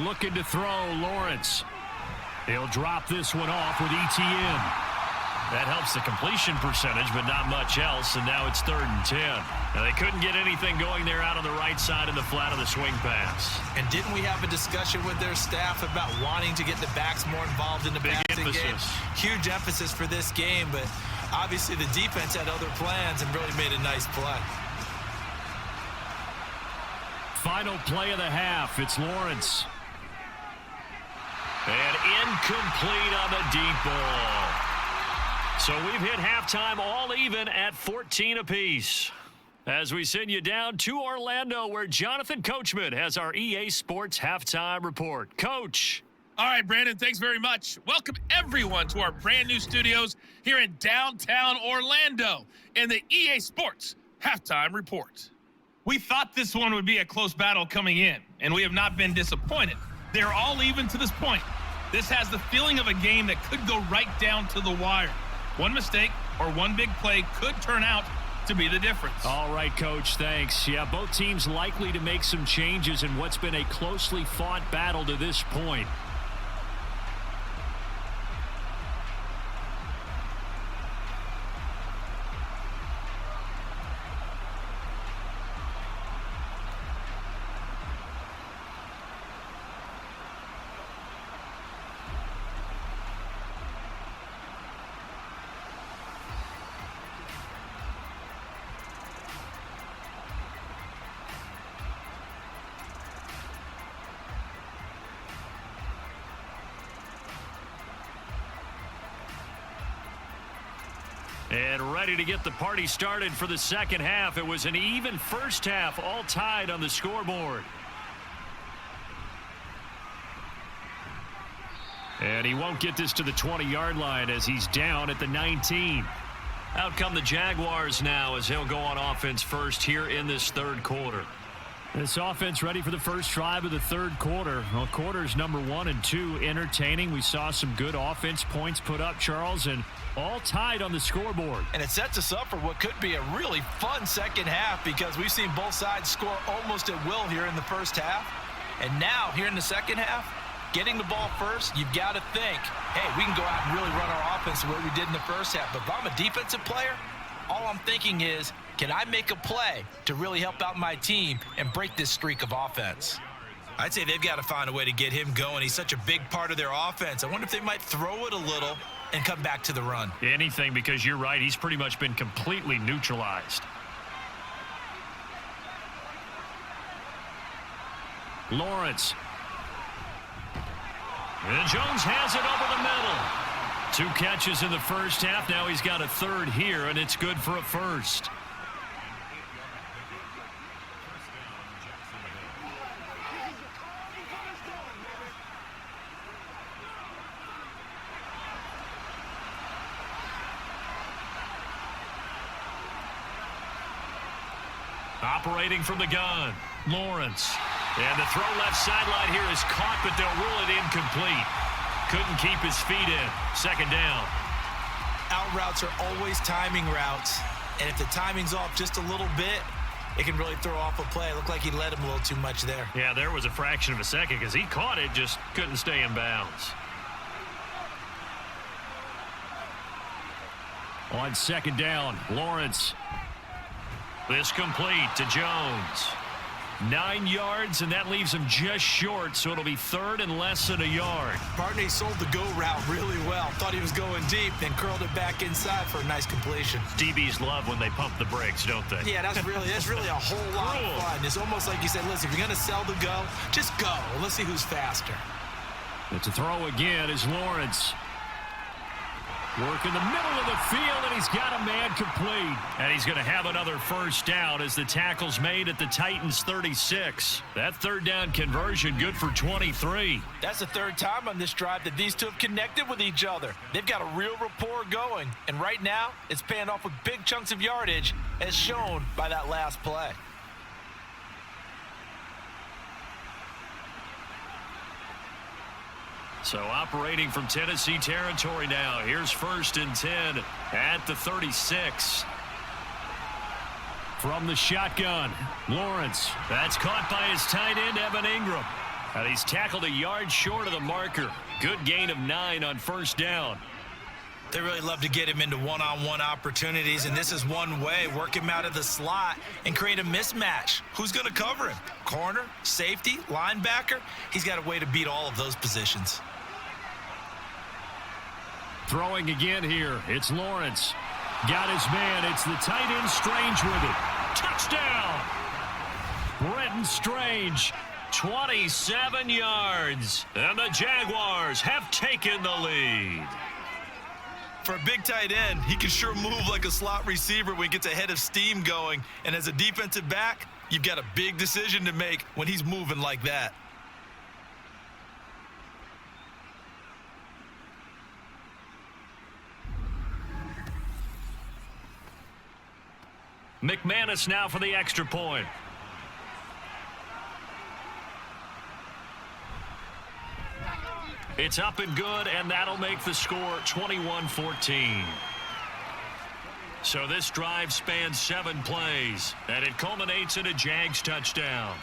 Looking to throw, Lawrence. He'll drop this one off with ETN. That helps the completion percentage, but not much else, and now it's 3rd and 10. Now, they couldn't get anything going there out on the right side of the flat of the swing pass. And didn't we have a discussion with their staff about wanting to get the backs more involved in the passing game? Huge emphasis for this game, but obviously the defense had other plans and really made a nice play. Final play of the half. It's Lawrence. And incomplete on the deep ball. So we've hit halftime all even at 14 apiece. As we send you down to Orlando, where Jonathan Coachman has our EA Sports Halftime Report. Coach. All right, Brandon, thanks very much. Welcome, everyone, to our brand new studios here in downtown Orlando in the EA Sports Halftime Report. We thought this one would be a close battle coming in, and we have not been disappointed. They're all even to this point. This has the feeling of a game that could go right down to the wire. One mistake or one big play could turn out to be the difference. All right, Coach, thanks. Yeah, both teams likely to make some changes in what's been a closely fought battle to this point. And ready to get the party started for the second half. It was an even first half, all tied on the scoreboard. And he won't get this to the 20-yard line as he's down at the 19. Out come the Jaguars now as he'll go on offense first here in this third quarter. This offense ready for the first drive of the third quarter. Well, quarters number 1 and 2 entertaining. We saw some good offense points put up, Charles, and all tied on the scoreboard. And it sets us up for what could be a really fun second half because we've seen both sides score almost at will here in the first half. And now, here in the second half, getting the ball first, you've got to think, hey, we can go out and really run our offense the way we did in the first half. But if I'm a defensive player, all I'm thinking is, can I make a play to really help out my team and break this streak of offense? I'd say they've got to find a way to get him going. He's such a big part of their offense. I wonder if they might throw it a little and come back to the run. Anything, because you're right. He's pretty much been completely neutralized. Lawrence. And Jones has it over the middle. 2 catches in the first half. Now he's got a third here, and it's good for a first. Operating from the gun, Lawrence. And the throw left sideline here is caught, but they'll rule it incomplete. Couldn't keep his feet in. Second down. Out routes are always timing routes. And if the timing's off just a little bit, it can really throw off a play. It looked like he let him a little too much there. Yeah, there was a fraction of a second because he caught it, just couldn't stay in bounds. On second down, Lawrence. This complete to Jones. 9 yards, and that leaves him just short, so it'll be third and less than a yard. Partner, he sold the go route really well. Thought he was going deep, then curled it back inside for a nice completion. DBs love when they pump the brakes, don't they? Yeah, that's really a whole lot of fun. It's almost like you said, listen, if you're going to sell the go, just go. Let's see who's faster. It's a throw again is Lawrence. Work in the middle of the field, and he's got a man complete. And he's going to have another first down as the tackle's made at the Titans' 36. That third down conversion good for 23. That's the third time on this drive that these two have connected with each other. They've got a real rapport going, and right now it's paying off with big chunks of yardage as shown by that last play. So operating from Tennessee territory now. Here's 1st and 10 at the 36. From the shotgun, Lawrence. That's caught by his tight end, Evan Ingram. And he's tackled a yard short of the marker. Good gain of 9 on first down. They really love to get him into one-on-one opportunities, and this is one way. Work him out of the slot and create a mismatch. Who's going to cover him? Corner, safety, linebacker? He's got a way to beat all of those positions. Throwing again here. It's Lawrence. Got his man. It's the tight end Strange with it. Touchdown! Brenton Strange, 27 yards. And the Jaguars have taken the lead. For a big tight end, he can sure move like a slot receiver when he gets a head of steam going. And as a defensive back, you've got a big decision to make when he's moving like that. McManus now for the extra point. It's up and good, and that'll make the score 21-14. So this drive spans 7 plays, and it culminates in a Jags touchdown.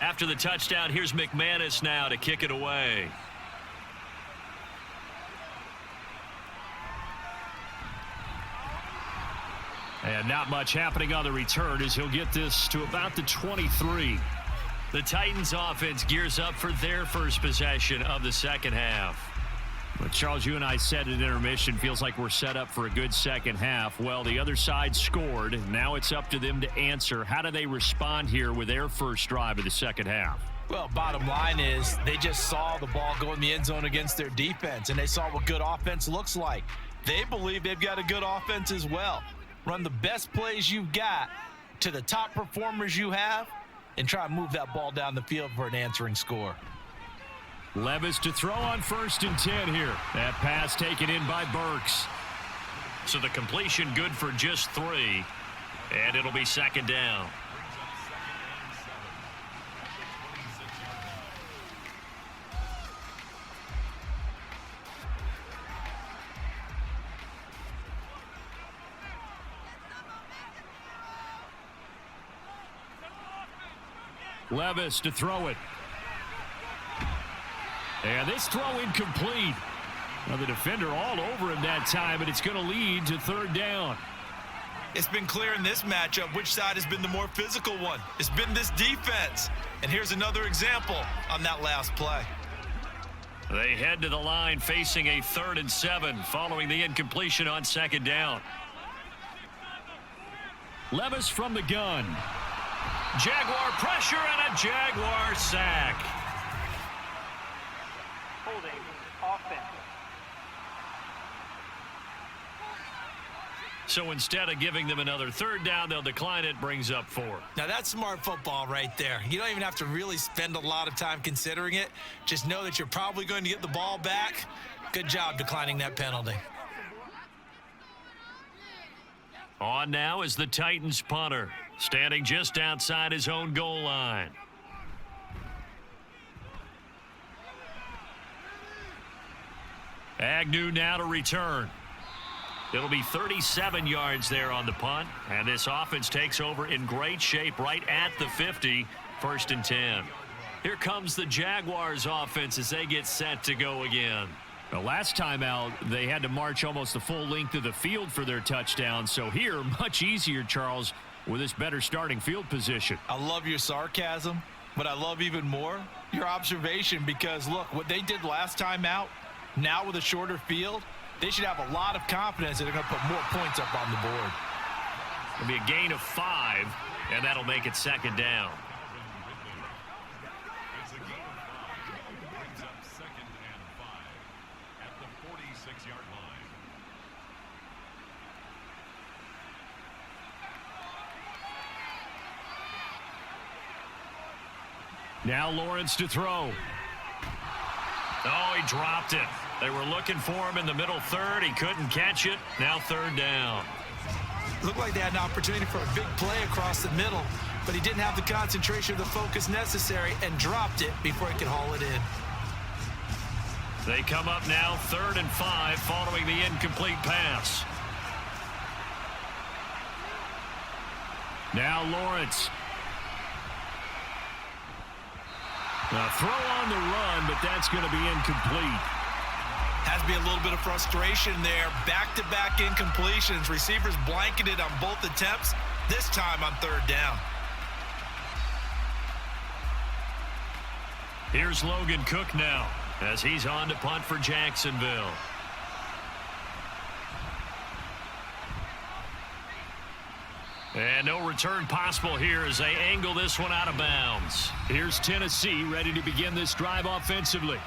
After the touchdown, here's McManus now to kick it away. And not much happening on the return as he'll get this to about the 23. The Titans offense gears up for their first possession of the second half. But Charles, you and I said at intermission, feels like we're set up for a good second half. Well, the other side scored. Now it's up to them to answer. How do they respond here with their first drive of the second half? Well, bottom line is they just saw the ball go in the end zone against their defense, and they saw what good offense looks like. They believe they've got a good offense as well. Run the best plays you've got to the top performers you have and try and move that ball down the field for an answering score. Levis to throw on 1st and 10 here. That pass taken in by Burks. So the completion good for just 3. And it'll be second down. Levis to throw it. And this throw incomplete. Now the defender all over him that time, and it's going to lead to 3rd down. It's been clear in this matchup which side has been the more physical one. It's been this defense. And here's another example on that last play. They head to the line facing a 3rd and 7 following the incompletion on 2nd down. Levis from the gun. Jaguar pressure and a Jaguar sack. Holding offense. So instead of giving them another third down, they'll decline it, brings up 4. Now, that's smart football right there. You don't even have to really spend a lot of time considering it. Just know that you're probably going to get the ball back. Good job declining that penalty. On now is the Titans punter, standing just outside his own goal line. Agnew now to return. It'll be 37 yards there on the punt, and this offense takes over in great shape right at the 50, 1st and 10. Here comes the Jaguars offense as they get set to go again. The last time out, they had to march almost the full length of the field for their touchdown. So here, much easier, Charles, with this better starting field position. I love your sarcasm, but I love even more your observation because, look, what they did last time out, now with a shorter field, they should have a lot of confidence that they're going to put more points up on the board. It'll be a gain of 5, and that'll make it 2nd down. It's a gain of 5. Brings up 2nd and 5 at the 46-yard line. Now Lawrence to throw. Oh, he dropped it. They were looking for him in the middle third. He couldn't catch it. Now 3rd down. Looked like they had an opportunity for a big play across the middle, but he didn't have the concentration or the focus necessary and dropped it before he could haul it in. They come up now 3rd and 5 following the incomplete pass. Now Lawrence. A throw on the run, but that's going to be incomplete. Has to be a little bit of frustration there. Back-to-back incompletions. Receivers blanketed on both attempts, this time on 3rd down. Here's Logan Cook now as he's on to punt for Jacksonville. And no return possible here as they angle this one out of bounds. Here's Tennessee ready to begin this drive offensively.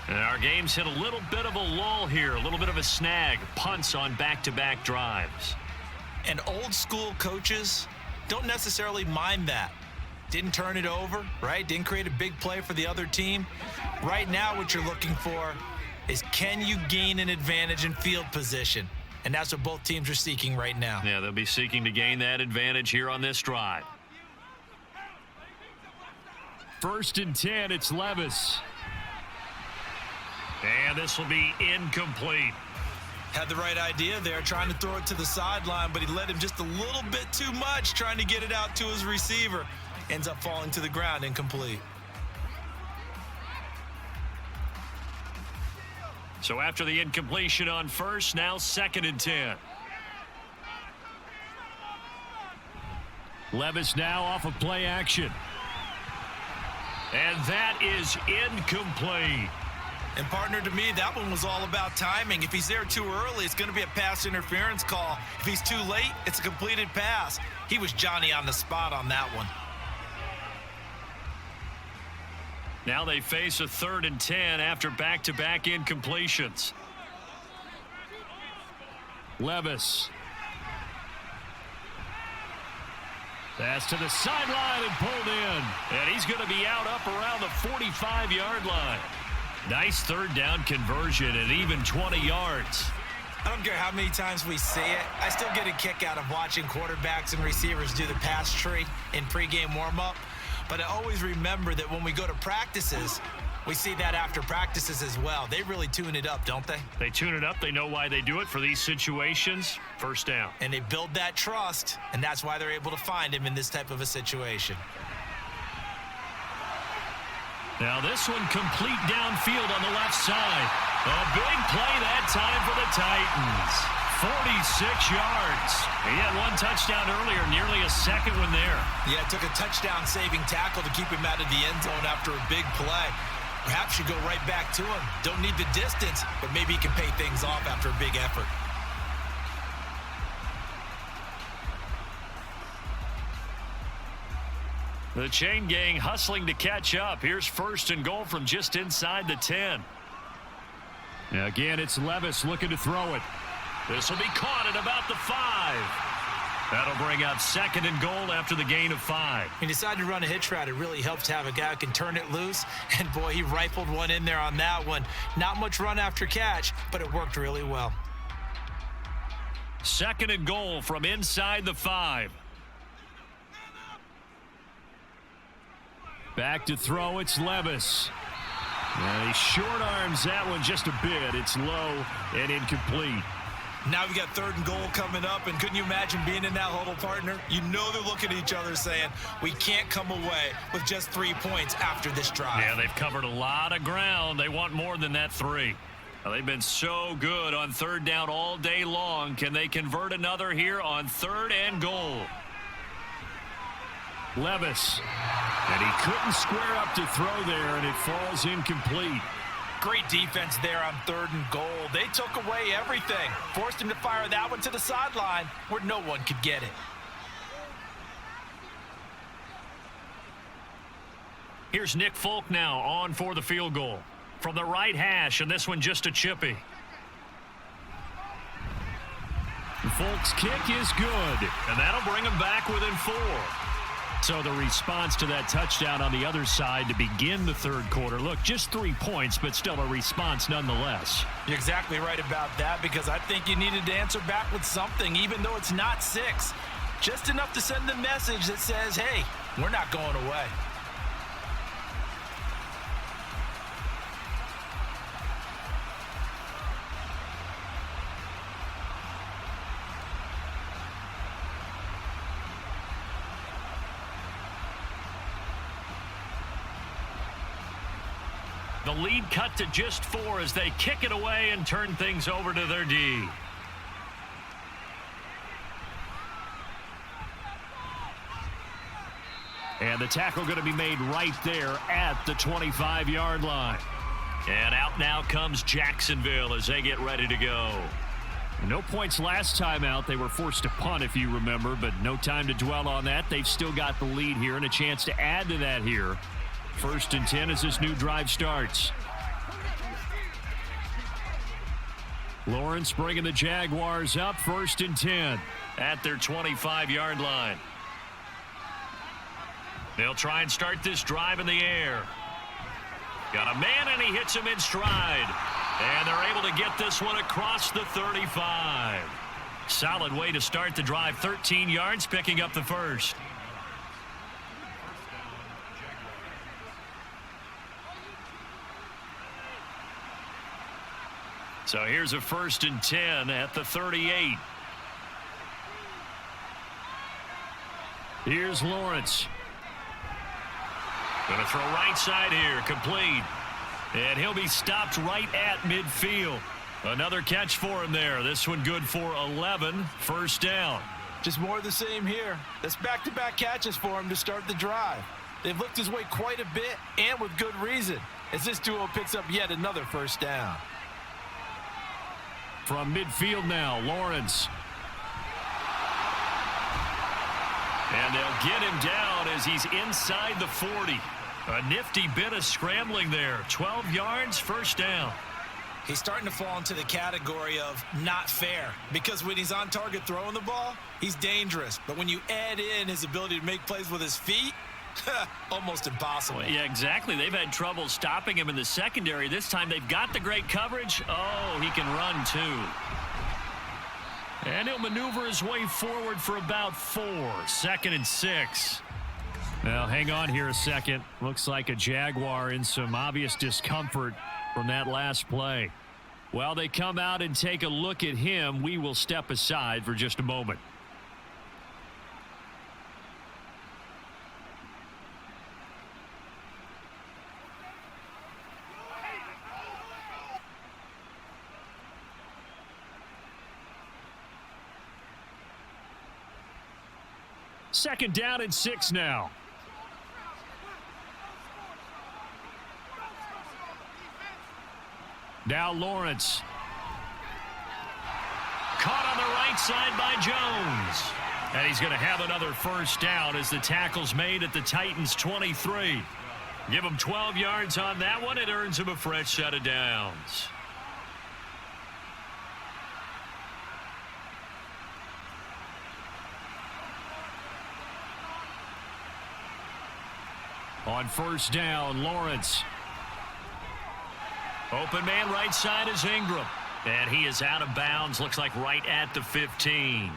And our game's hit a little bit of a lull here, a little bit of a snag. Punts on back-to-back drives. And old-school coaches don't necessarily mind that. Didn't turn it over, right? Didn't create a big play for the other team. Right now what you're looking for is can you gain an advantage in field position? And that's what both teams are seeking right now. Yeah, they'll be seeking to gain that advantage here on this drive. 1st and 10, it's Levis. And this will be incomplete. Had the right idea there, trying to throw it to the sideline, but he led him just a little bit too much, trying to get it out to his receiver. Ends up falling to the ground, incomplete. So after the incompletion on 1st, now 2nd and 10. Levis now off of play action. And that is incomplete. And partner, to me, that one was all about timing. If he's there too early, it's going to be a pass interference call. If he's too late, it's a completed pass. He was Johnny on the spot on that one. Now they face a 3rd and 10 after back-to-back incompletions. Levis. Pass to the sideline and pulled in. And he's going to be out up around the 45-yard line. Nice 3rd down conversion at even 20 yards. I don't care how many times we say it. I still get a kick out of watching quarterbacks and receivers do the pass tree in pregame warm-up. But I always remember that when we go to practices, we see that after practices as well. They really tune it up, don't they? They tune it up. They know why they do it for these situations. 1st down. And they build that trust, and that's why they're able to find him in this type of a situation. Now this one complete downfield on the left side. A big play that time for the Titans. 46 yards. He had one touchdown earlier, nearly a 2nd one there. Yeah, it took a touchdown-saving tackle to keep him out of the end zone after a big play. Perhaps you go right back to him. Don't need the distance, but maybe he can pay things off after a big effort. The chain gang hustling to catch up. Here's 1st and goal from just inside the 10. Now again, it's Levis looking to throw it. This will be caught at about the 5. That'll bring up 2nd and goal after the gain of 5. He decided to run a hitch route. It really helps to have a guy who can turn it loose. And, boy, he rifled one in there on that one. Not much run after catch, but it worked really well. 2nd and goal from inside the 5. Back to throw, it's Levis. And he short arms that one just a bit. It's low and incomplete. Now we got 3rd and goal coming up, and couldn't you imagine being in that huddle, partner? You know they're looking at each other saying, we can't come away with just 3 points after this drive. Yeah, they've covered a lot of ground. They want more than that 3. Well, they've been so good on 3rd down all day long. Can they convert another here on 3rd and goal? Levis. And he couldn't square up to throw there, and it falls incomplete. Great defense there on 3rd and goal. They took away everything. Forced him to fire that one to the sideline where no one could get it. Here's Nick Folk now on for the field goal. From the right hash, and this one just a chippy. Folk's kick is good, and that'll bring him back within 4. So the response to that touchdown on the other side to begin the 3rd quarter. Look, just 3 points, but still a response nonetheless. You're exactly right about that, because I think you needed to answer back with something, even though it's not 6. Just enough to send the message that says, hey, we're not going away. The lead cut to just 4 as they kick it away and turn things over to their D. And the tackle going to be made right there at the 25-yard line. And out now comes Jacksonville as they get ready to go. No points last time out. They were forced to punt, if you remember, but no time to dwell on that. They've still got the lead here and a chance to add to that here. 1st and 10 as this new drive starts. Lawrence bringing the Jaguars up. 1st and 10 at their 25-yard line. They'll try and start this drive in the air. Got a man, and he hits him in stride. And they're able to get this one across the 35. Solid way to start the drive. 13 yards, picking up the 1st. So here's a 1st and 10 at the 38. Here's Lawrence. Going to throw right side here, complete. And he'll be stopped right at midfield. Another catch for him there. This one good for 11. 1st down. Just more of the same here. That's back-to-back catches for him to start the drive. They've looked his way quite a bit, and with good reason, as this duo picks up yet another 1st down. From midfield now, Lawrence. And they'll get him down as he's inside the 40. A nifty bit of scrambling there. 12 yards, 1st down. He's starting to fall into the category of not fair, because when he's on target throwing the ball, he's dangerous. But when you add in his ability to make plays with his feet, almost impossible. Well, yeah, exactly. They've had trouble stopping him in the secondary. This time they've got the great coverage. Oh, he can run too. And he'll maneuver his way forward for about 4. 2nd and 6. Now, hang on here a second. Looks like a Jaguar in some obvious discomfort from that last play. While they come out and take a look at him, we will step aside for just a moment. Second down and 6 now. Now Lawrence. Caught on the right side by Jones. And he's going to have another 1st down as the tackle's made at the Titans' 23. Give him 12 yards on that one. It earns him a fresh set of downs. On first down, Lawrence. Open man right side is Ingram. And he is out of bounds, looks like right at the 15.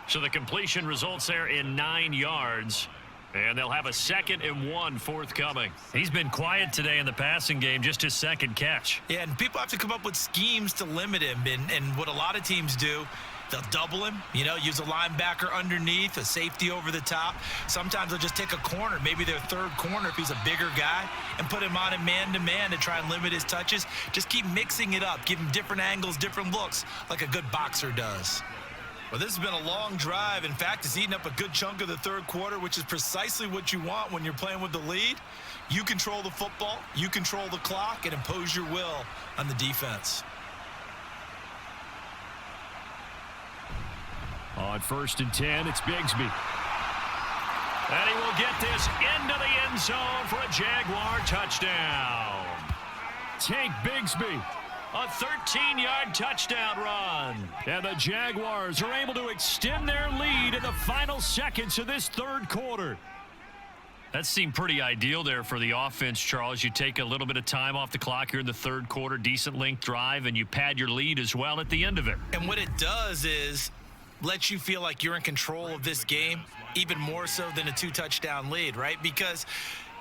So the completion results there in 9 yards. And they'll have a 2nd and 1 forthcoming. He's been quiet today in the passing game, just his 2nd catch. Yeah, and people have to come up with schemes to limit him. And what a lot of teams do, they'll double him, use a linebacker underneath, a safety over the top. Sometimes they'll just take a corner, maybe their third corner if he's a bigger guy, and put him on a man-to-man to try and limit his touches. Just keep mixing it up, give him different angles, different looks, like a good boxer does. Well, this has been a long drive. In fact, it's eaten up a good chunk of the third quarter, which is precisely what you want when you're playing with the lead. You control the football, you control the clock, and impose your will on the defense. On 1st and 10, it's Bigsby. And he will get this into the end zone for a Jaguar touchdown. Tank Bigsby. A 13-yard touchdown run. And the Jaguars are able to extend their lead in the final seconds of this third quarter. That seemed pretty ideal there for the offense, Charles. You take a little bit of time off the clock here in the third quarter, decent length drive, and you pad your lead as well at the end of it. And what it does is let you feel like you're in control of this game, even more so than a 2-touchdown lead, right? Because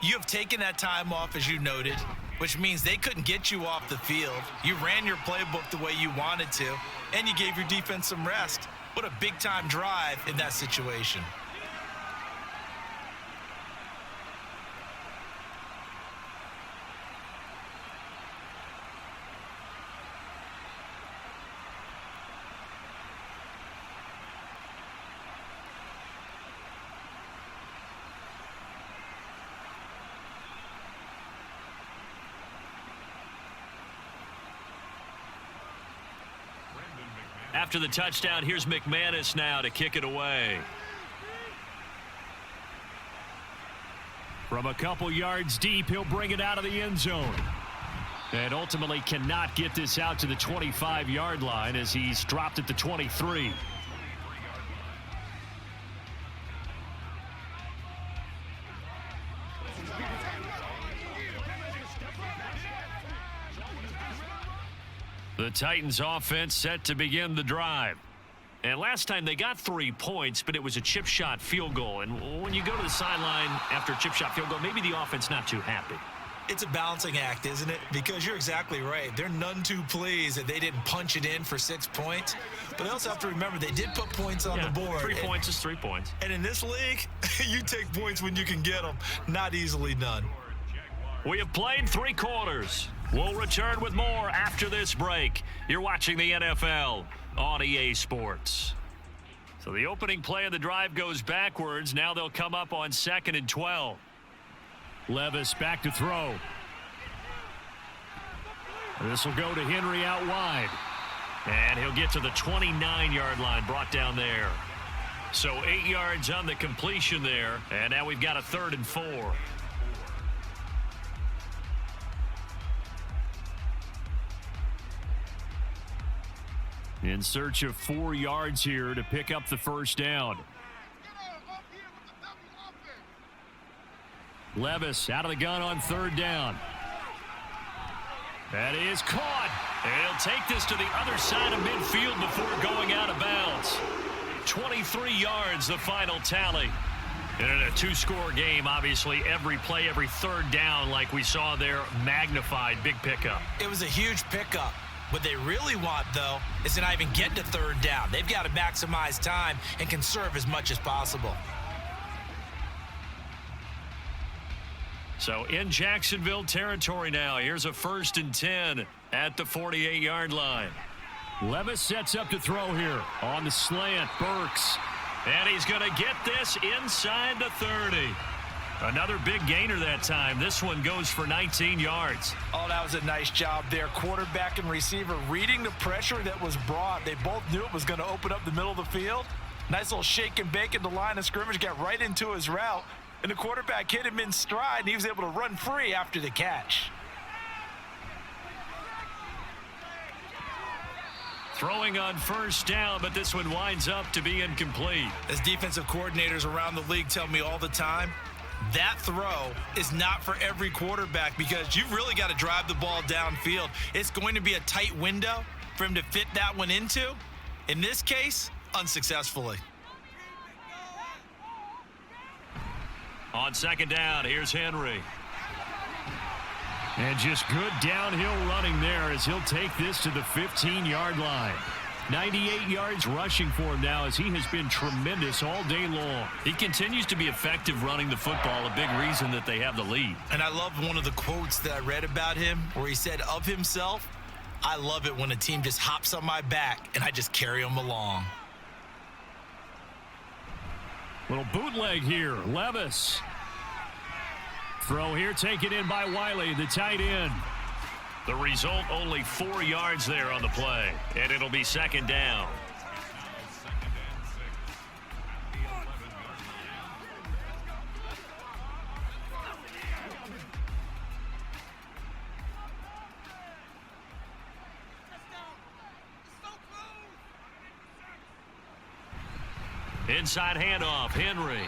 you have taken that time off, as you noted, which means they couldn't get you off the field. You ran your playbook the way you wanted to, and you gave your defense some rest. What a big-time drive in that situation. After the touchdown, here's McManus now to kick it away. From a couple yards deep, he'll bring it out of the end zone. And ultimately cannot get this out to the 25-yard line as he's dropped at the 23. The Titans offense set to begin the drive. And last time they got 3 points, but it was a chip shot field goal. And when you go to the sideline after a chip shot field goal, maybe the offense not too happy. It's a balancing act, isn't it? Because you're exactly right. They're none too pleased that they didn't punch it in for 6 points. But they also have to remember they did put points on the board. 3 points is 3 points. And in this league, you take points when you can get them. Not easily done. We have played 3 quarters. We'll return with more after this break. You're watching the NFL on EA Sports. So the opening play of the drive goes backwards. Now they'll come up on 2nd and 12. Levis back to throw. This will go to Henry out wide. And he'll get to the 29-yard line, brought down there. So 8 yards on the completion there. And now we've got a 3rd and 4. In search of 4 yards here to pick up the first down. Levis out of the gun on 3rd down. That is caught. And he'll take this to the other side of midfield before going out of bounds. 23 yards, the final tally. And in a 2-score game, obviously, every play, every 3rd down, like we saw there, magnified, big pickup. It was a huge pickup. What they really want, though, is to not even get to 3rd down. They've got to maximize time and conserve as much as possible. So in Jacksonville territory now, here's a 1st and 10 at the 48-yard line. Levis sets up to throw here on the slant. Burks. And he's going to get this inside the 30. Another big gainer that time. This one goes for 19 yards. Oh, that was a nice job there. Quarterback and receiver reading the pressure that was brought. They both knew it was going to open up the middle of the field. Nice little shake and bake at the line of scrimmage. Got right into his route. And the quarterback hit him in stride, and he was able to run free after the catch. Throwing on 1st down, but this one winds up to be incomplete. As defensive coordinators around the league tell me all the time, that throw is not for every quarterback because you've really got to drive the ball downfield. It's going to be a tight window for him to fit that one into. In this case, unsuccessfully. On second down, here's Henry. And just good downhill running there as he'll take this to the 15-yard line. 98 yards rushing for him now as he has been tremendous all day long. He continues to be effective running the football, a big reason that they have the lead. And I love one of the quotes that I read about him where he said of himself, "I love it when a team just hops on my back and I just carry them along." Little bootleg here. Levis. Throw here taken in by Wiley, the tight end. The result, only 4 yards there on the play, and it'll be second down. Inside handoff, Henry.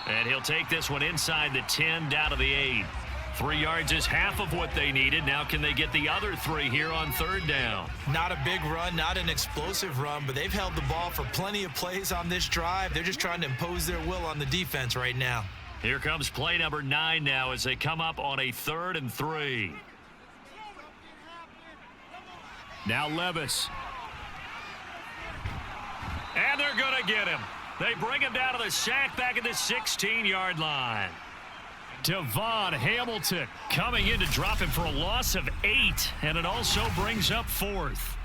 And he'll take this one inside the 10, down to the 8. 3 yards is half of what they needed. Now can they get the other 3 here on third down? Not a big run, not an explosive run, but they've held the ball for plenty of plays on this drive. They're just trying to impose their will on the defense right now. Here comes play number 9 now as they come up on a 3rd and 3. Now Levis. And they're going to get him. They bring him down to the sack back at the 16-yard line. Devon Hamilton coming in to drop him for a loss of 8, and it also brings up 4th.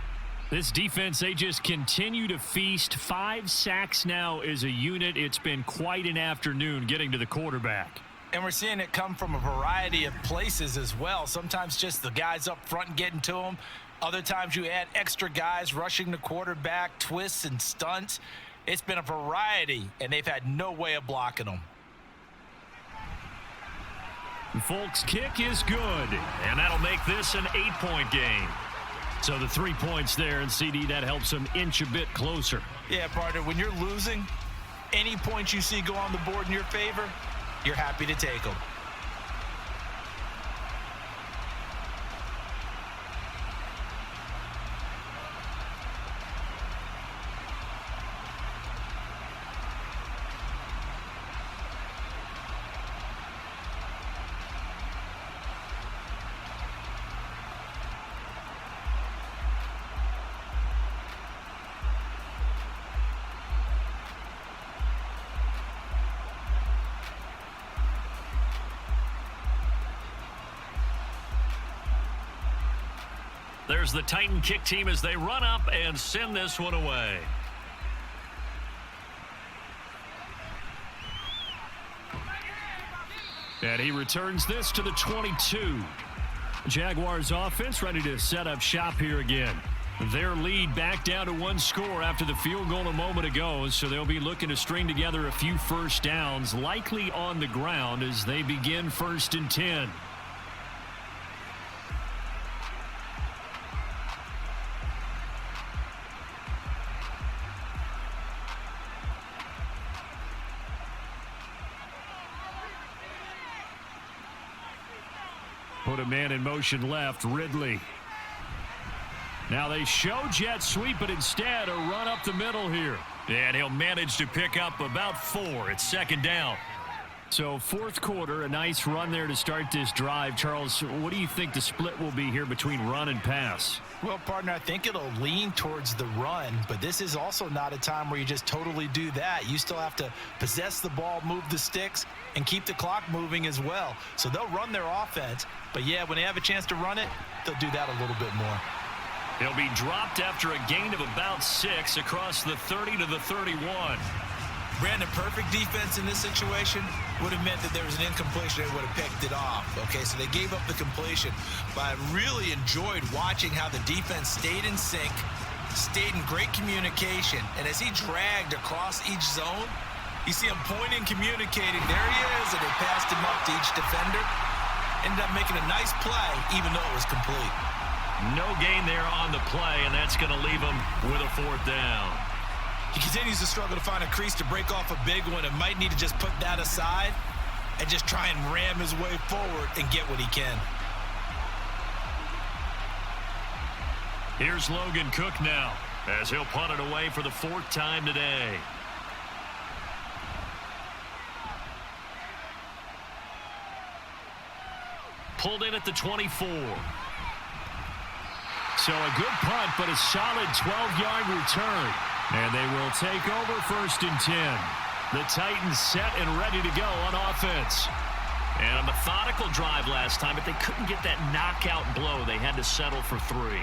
This defense, they just continue to feast. 5 sacks now as a unit. It's been quite an afternoon getting to the quarterback. And we're seeing it come from a variety of places as well. Sometimes just the guys up front getting to him. Other times you add extra guys rushing the quarterback, twists and stunts. It's been a variety, and they've had no way of blocking them. Folks' kick is good, and that'll make this an 8-point game. So the 3 points there, and CD, that helps them inch a bit closer. Yeah, partner, when you're losing, any points you see go on the board in your favor, you're happy to take them. There's the Titan kick team as they run up and send this one away. And he returns this to the 22. Jaguars offense ready to set up shop here again. Their lead back down to 1 score after the field goal a moment ago, so they'll be looking to string together a few first downs, likely on the ground as they begin 1st and 10. Put a man in motion left, Ridley. Now they show jet sweep, but instead a run up the middle here. And he'll manage to pick up about 4. It's second down. So 4th quarter, a nice run there to start this drive. Charles, what do you think the split will be here between run and pass? Well, partner, I think it'll lean towards the run, but this is also not a time where you just totally do that. You still have to possess the ball, move the sticks, and keep the clock moving as well. So they'll run their offense, but yeah, when they have a chance to run it, they'll do that a little bit more. He'll be dropped after a gain of about 6 across the 30 to the 31. Brandon, perfect defense in this situation would have meant that there was an incompletion. They would have picked it off. Okay, so they gave up the completion. But I really enjoyed watching how the defense stayed in sync, stayed in great communication. And as he dragged across each zone, you see him pointing, communicating. There he is, and they passed him up to each defender. Ended up making a nice play, even though it was complete. No gain there on the play, and that's going to leave him with a 4th down. He continues to struggle to find a crease to break off a big one and might need to just put that aside. and just try and ram his way forward and get what he can. Here's Logan Cook now, as he'll punt it away for the 4th time today. Pulled in at the 24. So a good punt, but a solid 12-yard return. And they will take over 1st and 10. The Titans set and ready to go on offense. And a methodical drive last time, but they couldn't get that knockout blow. They had to settle for 3.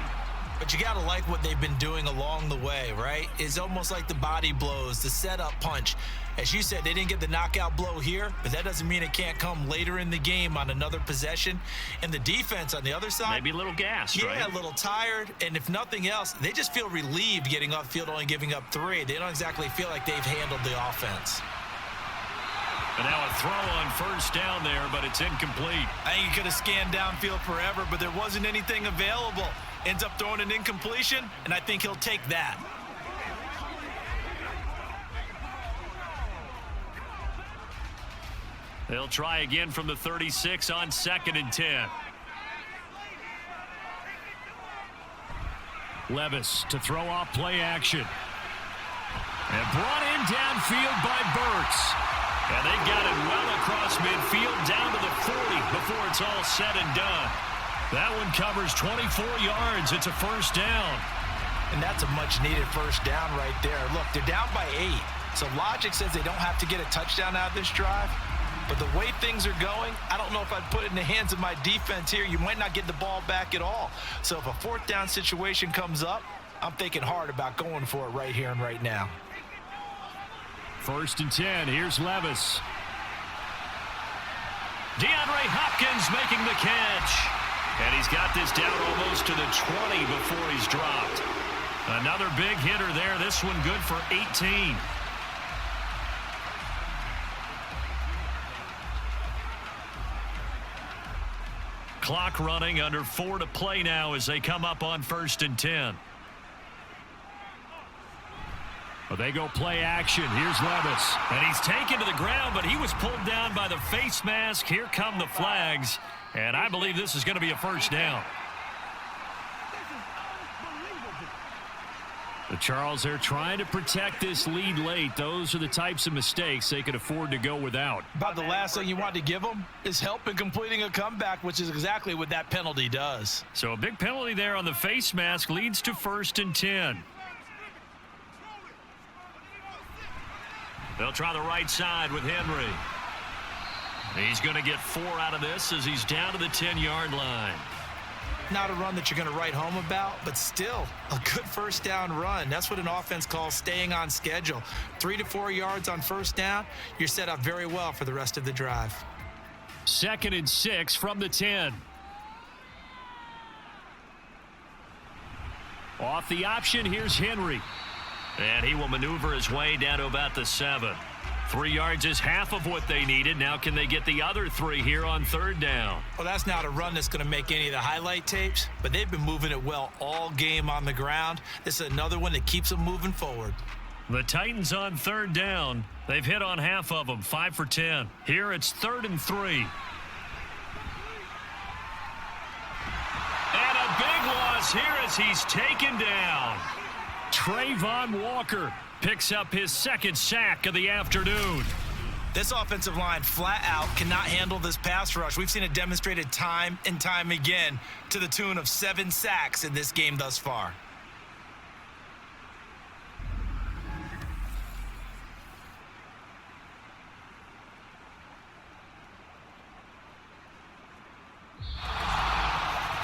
But you got to like what they've been doing along the way, right? It's almost like the body blows, the setup punch. As you said, they didn't get the knockout blow here, but that doesn't mean it can't come later in the game on another possession. And the defense on the other side, maybe a little gassed, right? Yeah, a little tired. And if nothing else, they just feel relieved getting upfield, only giving up 3. They don't exactly feel like they've handled the offense. And now a throw on 1st down there, but it's incomplete. I think he could have scanned downfield forever, but there wasn't anything available. Ends up throwing an incompletion, and I think he'll take that. They'll try again from the 36 on 2nd and 10. Levis to throw off play action. And brought in downfield by Burks. And they got it well across midfield down to the 40 before it's all said and done. That one covers 24 yards. It's a 1st down. And that's a much-needed 1st down right there. Look, they're down by 8. So logic says they don't have to get a touchdown out of this drive. But the way things are going, I don't know if I'd put it in the hands of my defense here. You might not get the ball back at all. So if a 4th down situation comes up, I'm thinking hard about going for it right here and right now. 1st and 10. Here's Levis. DeAndre Hopkins making the catch. And he's got this down almost to the 20 before he's dropped. Another big hitter there. This one good for 18. Clock running, under 4 to play now as they come up on 1st and 10. Well, they go play action. Here's Levis. And he's taken to the ground, but he was pulled down by the face mask. Here come the flags. And I believe this is going to be a 1st down. The Charles, they're trying to protect this lead late. Those are the types of mistakes they could afford to go without. About the last thing you want to give them is help in completing a comeback, which is exactly what that penalty does. So a big penalty there on the face mask leads to 1st and 10. They'll try the right side with Henry. He's going to get 4 out of this as he's down to the 10-yard line. Not a run that you're going to write home about, but still a good 1st down run. That's what an offense calls staying on schedule. 3 to 4 yards on 1st down, you're set up very well for the rest of the drive. 2nd and 6 from the 10. Off the option, here's Henry. And he will maneuver his way down to about the 7. 3 yards is half of what they needed. Now can they get the other 3 here on 3rd down? Well, that's not a run that's going to make any of the highlight tapes, but they've been moving it well all game on the ground. This is another one that keeps them moving forward. The Titans on 3rd down. They've hit on half of them, 5 for 10. Here it's 3rd and 3. And a big loss here as he's taken down. Trayvon Walker picks up his 2nd sack of the afternoon. This offensive line flat out cannot handle this pass rush. We've seen it demonstrated time and time again to the tune of 7 sacks in this game thus far.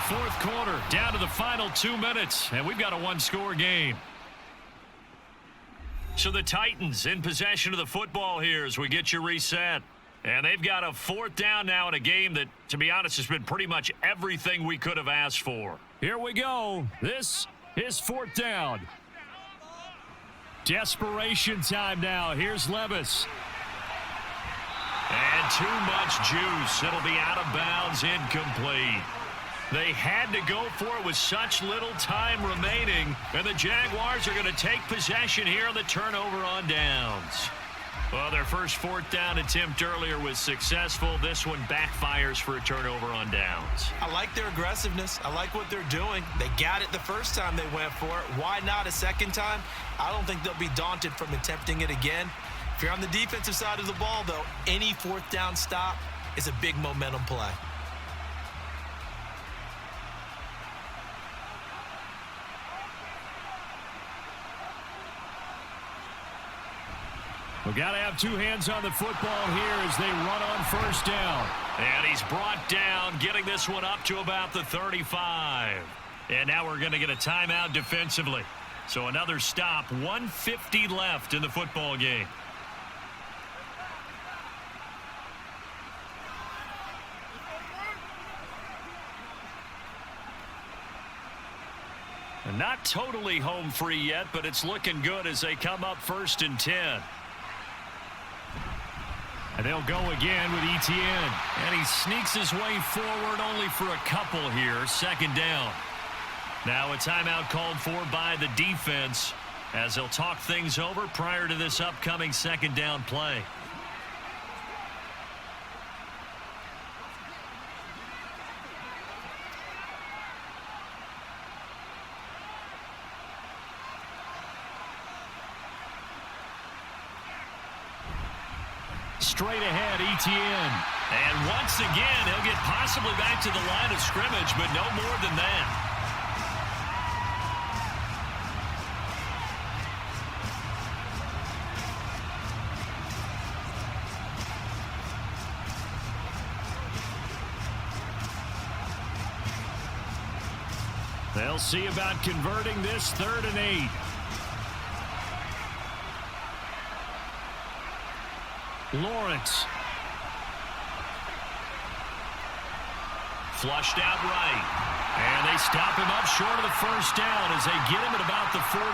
Fourth quarter, down to the final 2 minutes, and we've got a 1-score game. So the Titans in possession of the football here as we get you reset. And they've got a 4th down now in a game that, to be honest, has been pretty much everything we could have asked for. Here we go. This is 4th down. Desperation time now. Here's Levis. And too much juice. It'll be out of bounds, incomplete. They had to go for it with such little time remaining, and the Jaguars are going to take possession here on the turnover on downs. Well, their first fourth down attempt earlier was successful. This one backfires for a turnover on downs. I like their aggressiveness. I like what they're doing. They got it the first time they went for it. Why not a second time? I don't think they'll be daunted from attempting it again. If you're on the defensive side of the ball, though, any fourth down stop is a big momentum play. We've got to have two hands on the football here as they run on first down. And he's brought down, getting this one up to about the 35. And now we're going to get a timeout defensively. So another stop, 1:50 left in the football game. And not totally home free yet, but it's looking good as they come up 1st and 10. And they'll go again with Etienne. And he sneaks his way forward only for a couple here. 2nd down. Now a timeout called for by the defense as they'll talk things over prior to this upcoming 2nd down play. Straight ahead, Etienne. And once again, he'll get possibly back to the line of scrimmage, but no more than that. They'll see about converting this 3rd and 8. Lawrence. Flushed out right. And they stop him up short of the first down as they get him at about the 43.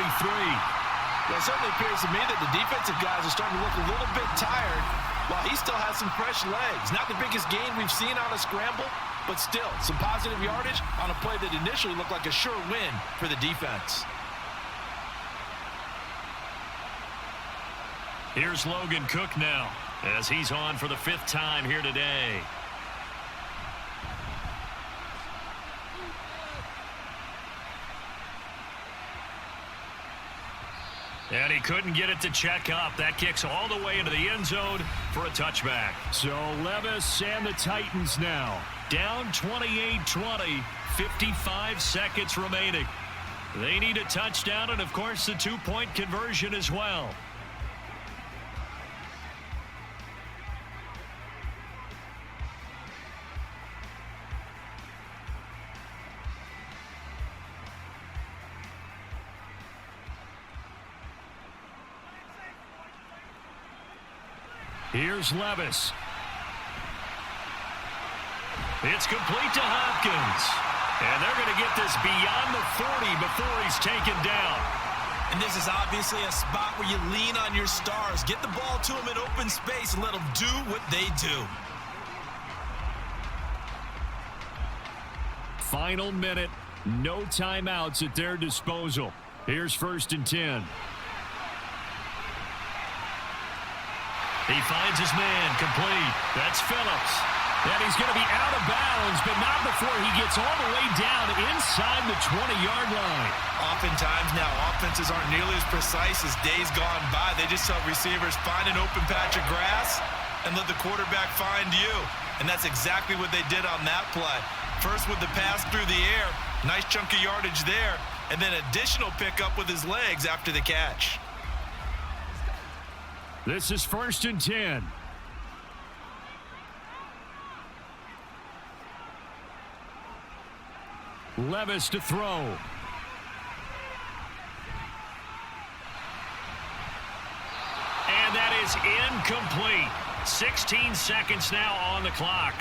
Well, it certainly appears to me that the defensive guys are starting to look a little bit tired while he still has some fresh legs. Not the biggest gain we've seen on a scramble, but still some positive yardage on a play that initially looked like a sure win for the defense. Here's Logan Cook now as he's on for the 5th time here today. And he couldn't get it to check up. That kicks all the way into the end zone for a touchback. So Levis and the Titans now down 28-20, 55 seconds remaining. They need a touchdown and, of course, the 2-point conversion as well. Here's Levis. It's complete to Hopkins. And they're going to get this beyond the 40 before he's taken down. And this is obviously a spot where you lean on your stars. Get the ball to them in open space and let them do what they do. Final minute. No timeouts at their disposal. Here's 1st and 10. He finds his man complete. That's Phillips. And he's going to be out of bounds, but not before he gets all the way down inside the 20-yard line. Oftentimes now, offenses aren't nearly as precise as days gone by. They just tell receivers, find an open patch of grass and let the quarterback find you. And that's exactly what they did on that play. First with the pass through the air, nice chunk of yardage there, and then additional pickup with his legs after the catch. This is 1st and 10. Levis to throw. And that is incomplete. 16 seconds now on the clock.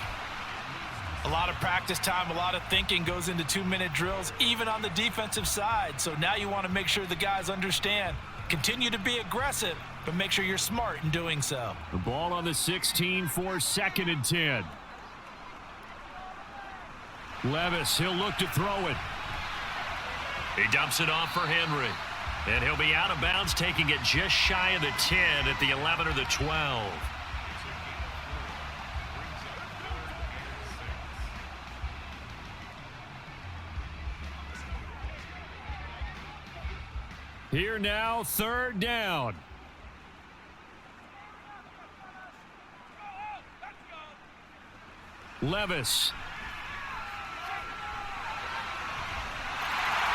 A lot of practice time, a lot of thinking goes into 2-minute drills, even on the defensive side. So now you want to make sure the guys understand. Continue to be aggressive, but make sure you're smart in doing so. The ball on the 16 for 2nd and 10. Levis, he'll look to throw it. He dumps it off for Henry. And he'll be out of bounds, taking it just shy of the 10 at the 11 or the 12. Here now, third down. Levis.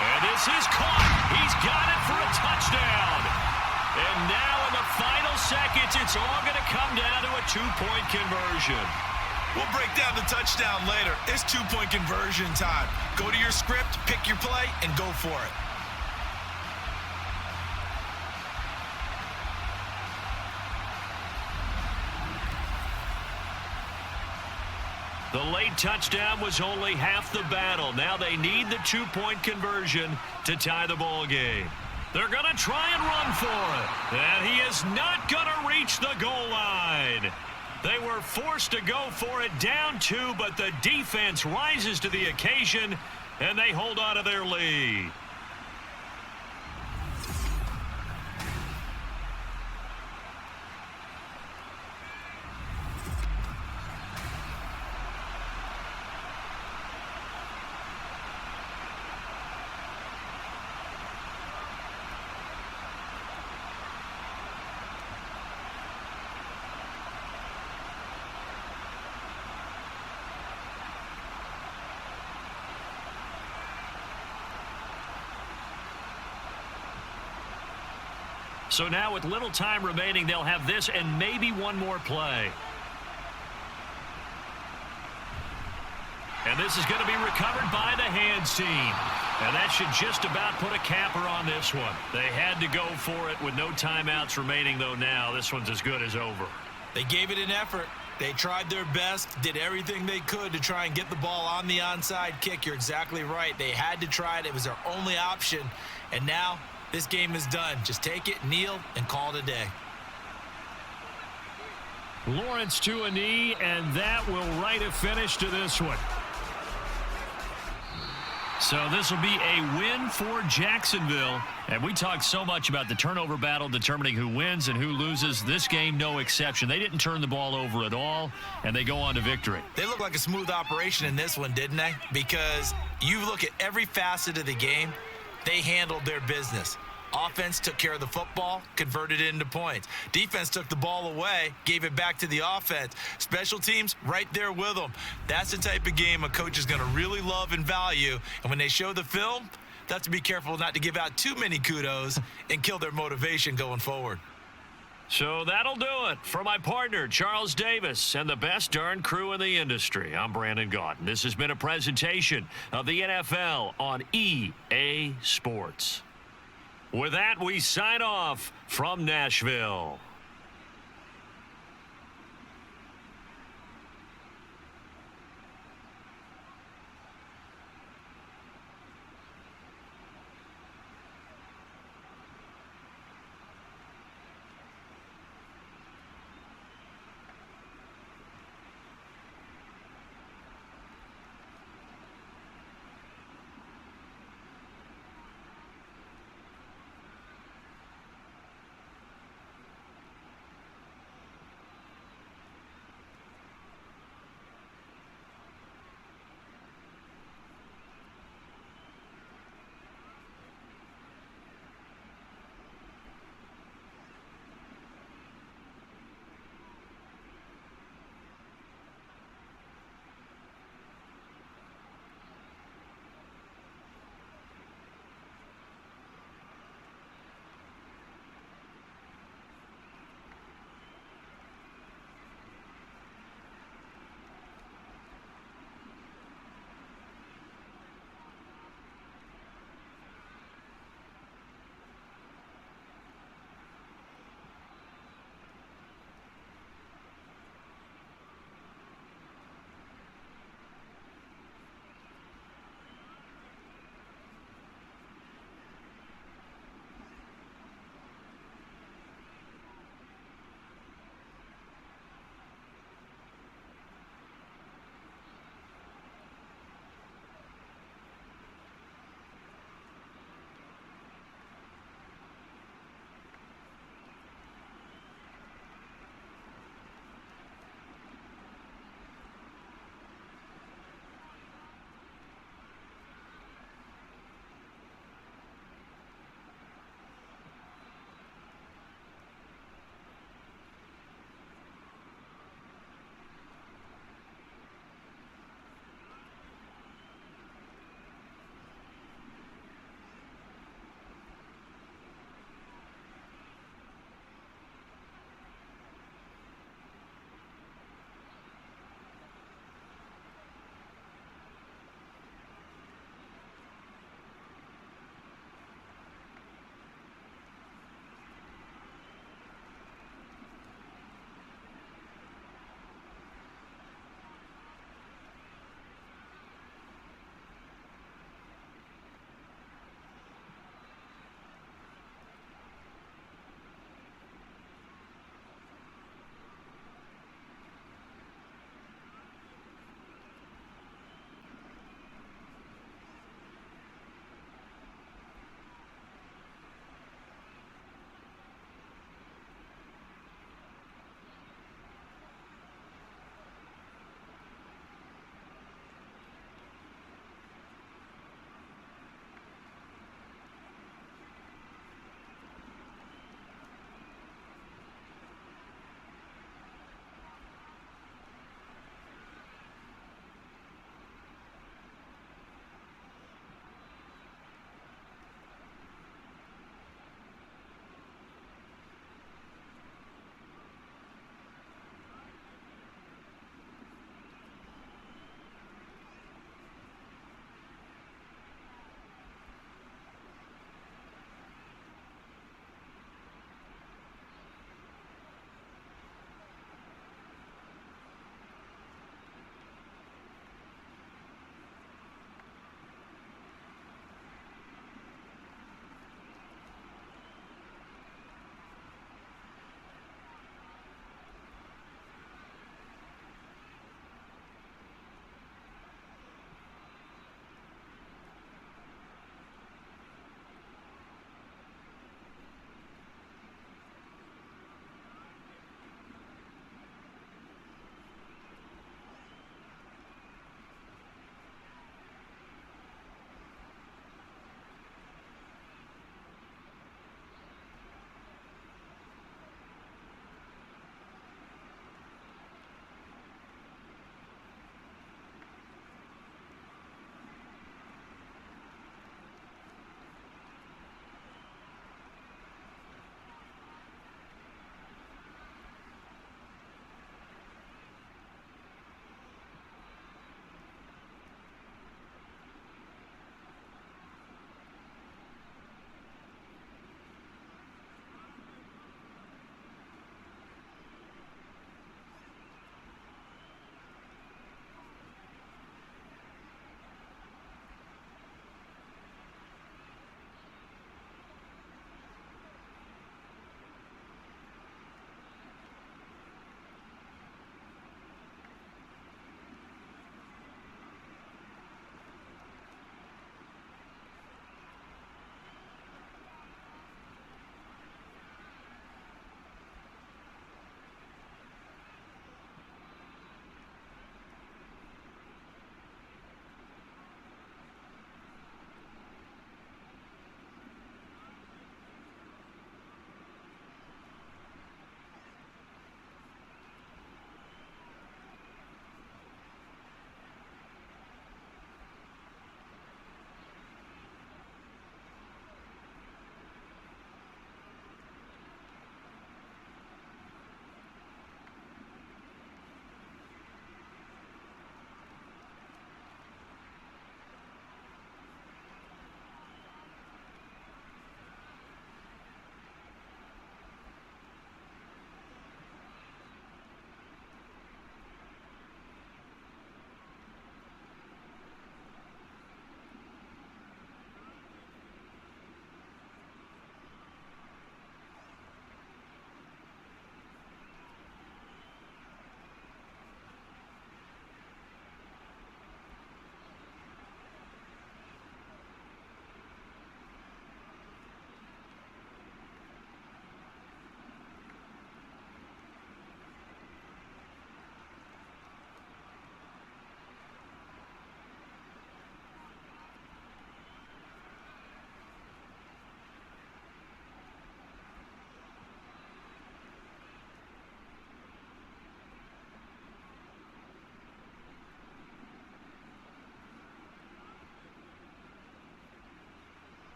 And this is caught. He's got it for a touchdown. And now in the final seconds, it's all going to come down to a two-point conversion. We'll break down the touchdown later. It's two-point conversion time. Go to your script, pick your play, and go for it. The late touchdown was only half the battle. Now they need the two-point conversion to tie the ball game. They're going to try and run for it. And he is not going to reach the goal line. They were forced to go for it down 2, but the defense rises to the occasion, and they hold on to their lead. So now with little time remaining, they'll have this and maybe one more play. And this is going to be recovered by the hands team. And that should just about put a capper on this one. They had to go for it with no timeouts remaining, though now. This one's as good as over. They gave it an effort. They tried their best, did everything they could to try and get the ball on the onside kick. You're exactly right. They had to try it. It was their only option. And now this game is done. Just take it, kneel, and call it a day. Lawrence to a knee, and that will write a finish to this one. So this will be a win for Jacksonville. And we talked so much about the turnover battle determining who wins and who loses. This game, no exception. They didn't turn the ball over at all, and they go on to victory. They look like a smooth operation in this one, didn't they? Because you look at every facet of the game, they handled their business. Offense took care of the football, converted it into points. Defense took the ball away, gave it back to the offense. Special teams right there with them. That's the type of game a coach is going to really love and value. And when they show the film, they have to be careful not to give out too many kudos and kill their motivation going forward. So that'll do it. For my partner, Charles Davis, and the best darn crew in the industry, I'm Brandon Gaudin. This has been a presentation of the NFL on EA Sports. With that, we sign off from Nashville.